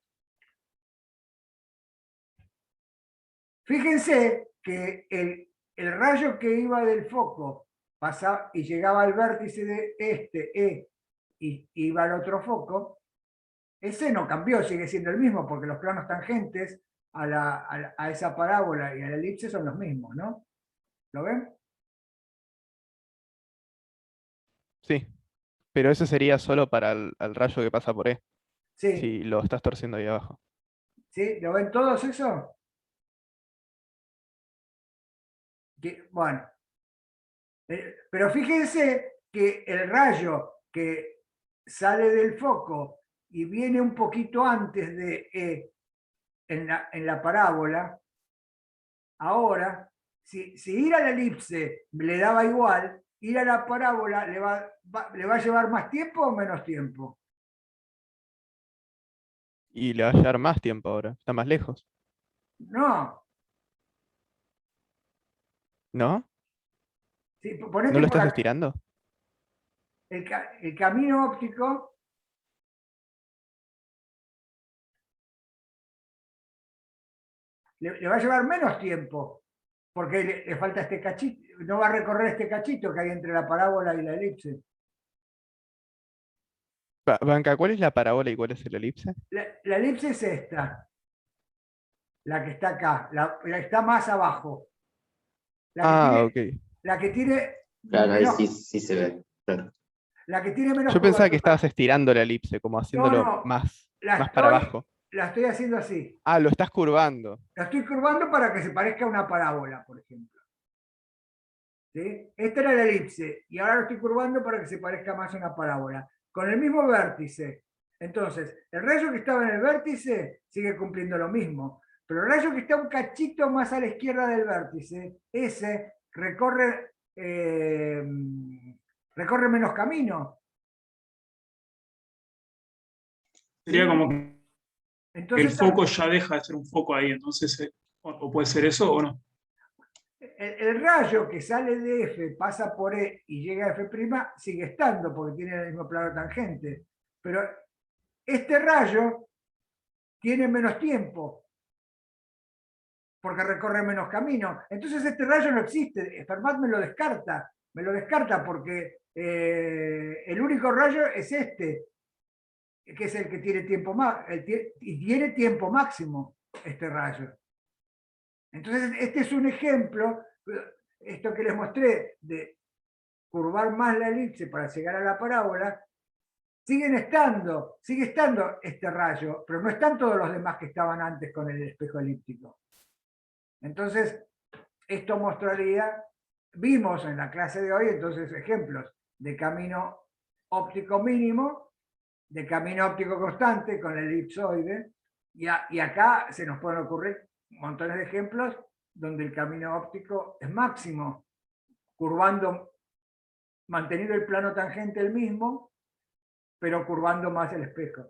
Fíjense que el rayo que iba del foco pasaba y llegaba al vértice de E, y iba al otro foco, ese no cambió, sigue siendo el mismo, porque los planos tangentes a esa parábola y a la elipse son los mismos, ¿no? ¿Lo ven? Sí, pero eso sería solo para el rayo que pasa por E, Sí, si lo estás torciendo ahí abajo. ¿sí? ¿Lo ven todos eso? Bueno, pero fíjense que el rayo que sale del foco y viene un poquito antes de E en la parábola, ahora, si ir a la elipse le daba igual, ir a la parábola le va a llevar más tiempo o menos tiempo. Y le va a llevar más tiempo ahora, está más lejos, No, ¿no? si ¿No ponete lo por estás acá, estirando? el camino óptico le va a llevar menos tiempo, porque le falta este cachito, no va a recorrer este cachito que hay entre la parábola y la elipse. Banca, ¿cuál es la parábola y cuál es el elipse? La elipse es esta, la que está acá, la que está más abajo. Ah, ok. La que tiene Claro, ahí menos, sí se ve. Claro. la que tiene menos Yo pensaba que curvatura. estabas estirando la elipse, como haciéndolo No, más la para estoy, abajo. la estoy haciendo así. Ah, lo estás curvando. La estoy curvando para que se parezca a una parábola, por ejemplo. ¿Sí? Esta era la elipse y ahora lo estoy curvando para que se parezca más a una parábola. Con el mismo vértice. Entonces, el rayo que estaba en el vértice sigue cumpliendo lo mismo. Pero el rayo que está un cachito más a la izquierda del vértice, ese recorre menos camino. Sería como que el Entonces, foco ya deja de ser un foco ahí, entonces, o puede ser eso o no. el rayo que sale de F, pasa por E y llega a F', sigue estando porque tiene el mismo plano tangente. Pero este rayo tiene menos tiempo porque recorre menos camino. Entonces este rayo no existe. Fermat me lo descarta porque el único rayo es este, que es el que tiene tiempo más, y tiene tiempo máximo este rayo. Entonces este es un ejemplo, esto que les mostré de curvar más la elipse para llegar a la parábola, sigue estando este rayo, pero no están todos los demás que estaban antes con el espejo elíptico. Entonces, esto mostraría, vimos en la clase de hoy, entonces, ejemplos de camino óptico mínimo, de camino óptico constante con el elipsoide, y acá se nos pueden ocurrir montones de ejemplos donde el camino óptico es máximo, curvando, manteniendo el plano tangente el mismo, pero curvando más el espejo.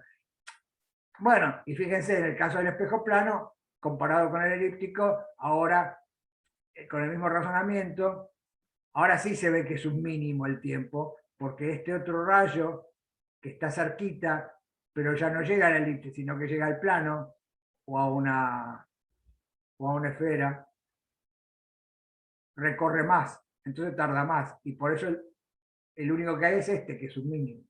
Bueno, y fíjense, en el caso del espejo plano, comparado con el elíptico, ahora, con el mismo razonamiento, ahora sí se ve que es un mínimo el tiempo, porque este otro rayo, que está cerquita, pero ya no llega a la elipse, sino que llega al plano, o a una esfera, recorre más, entonces tarda más, y por eso el único que hay es este, que es un mínimo.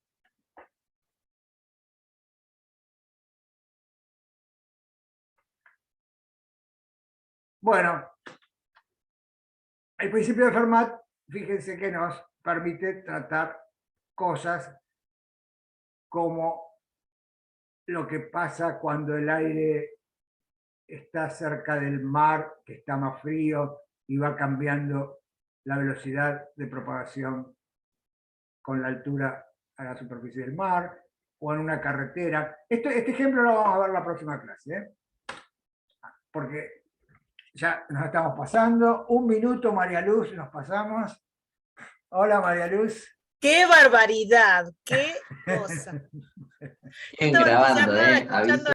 Bueno, el principio de Fermat, fíjense que nos permite tratar cosas como lo que pasa cuando el aire está cerca del mar, que está más frío y va cambiando la velocidad de propagación con la altura a la superficie del mar, o en una carretera. Este ejemplo lo vamos a ver en la próxima clase, ¿eh? Porque ya nos estamos pasando. Un minuto, María Luz, nos pasamos. Hola, María Luz. ¡Qué barbaridad! ¡Qué cosa! Siguen Estaba grabando, entusiasmada escuchando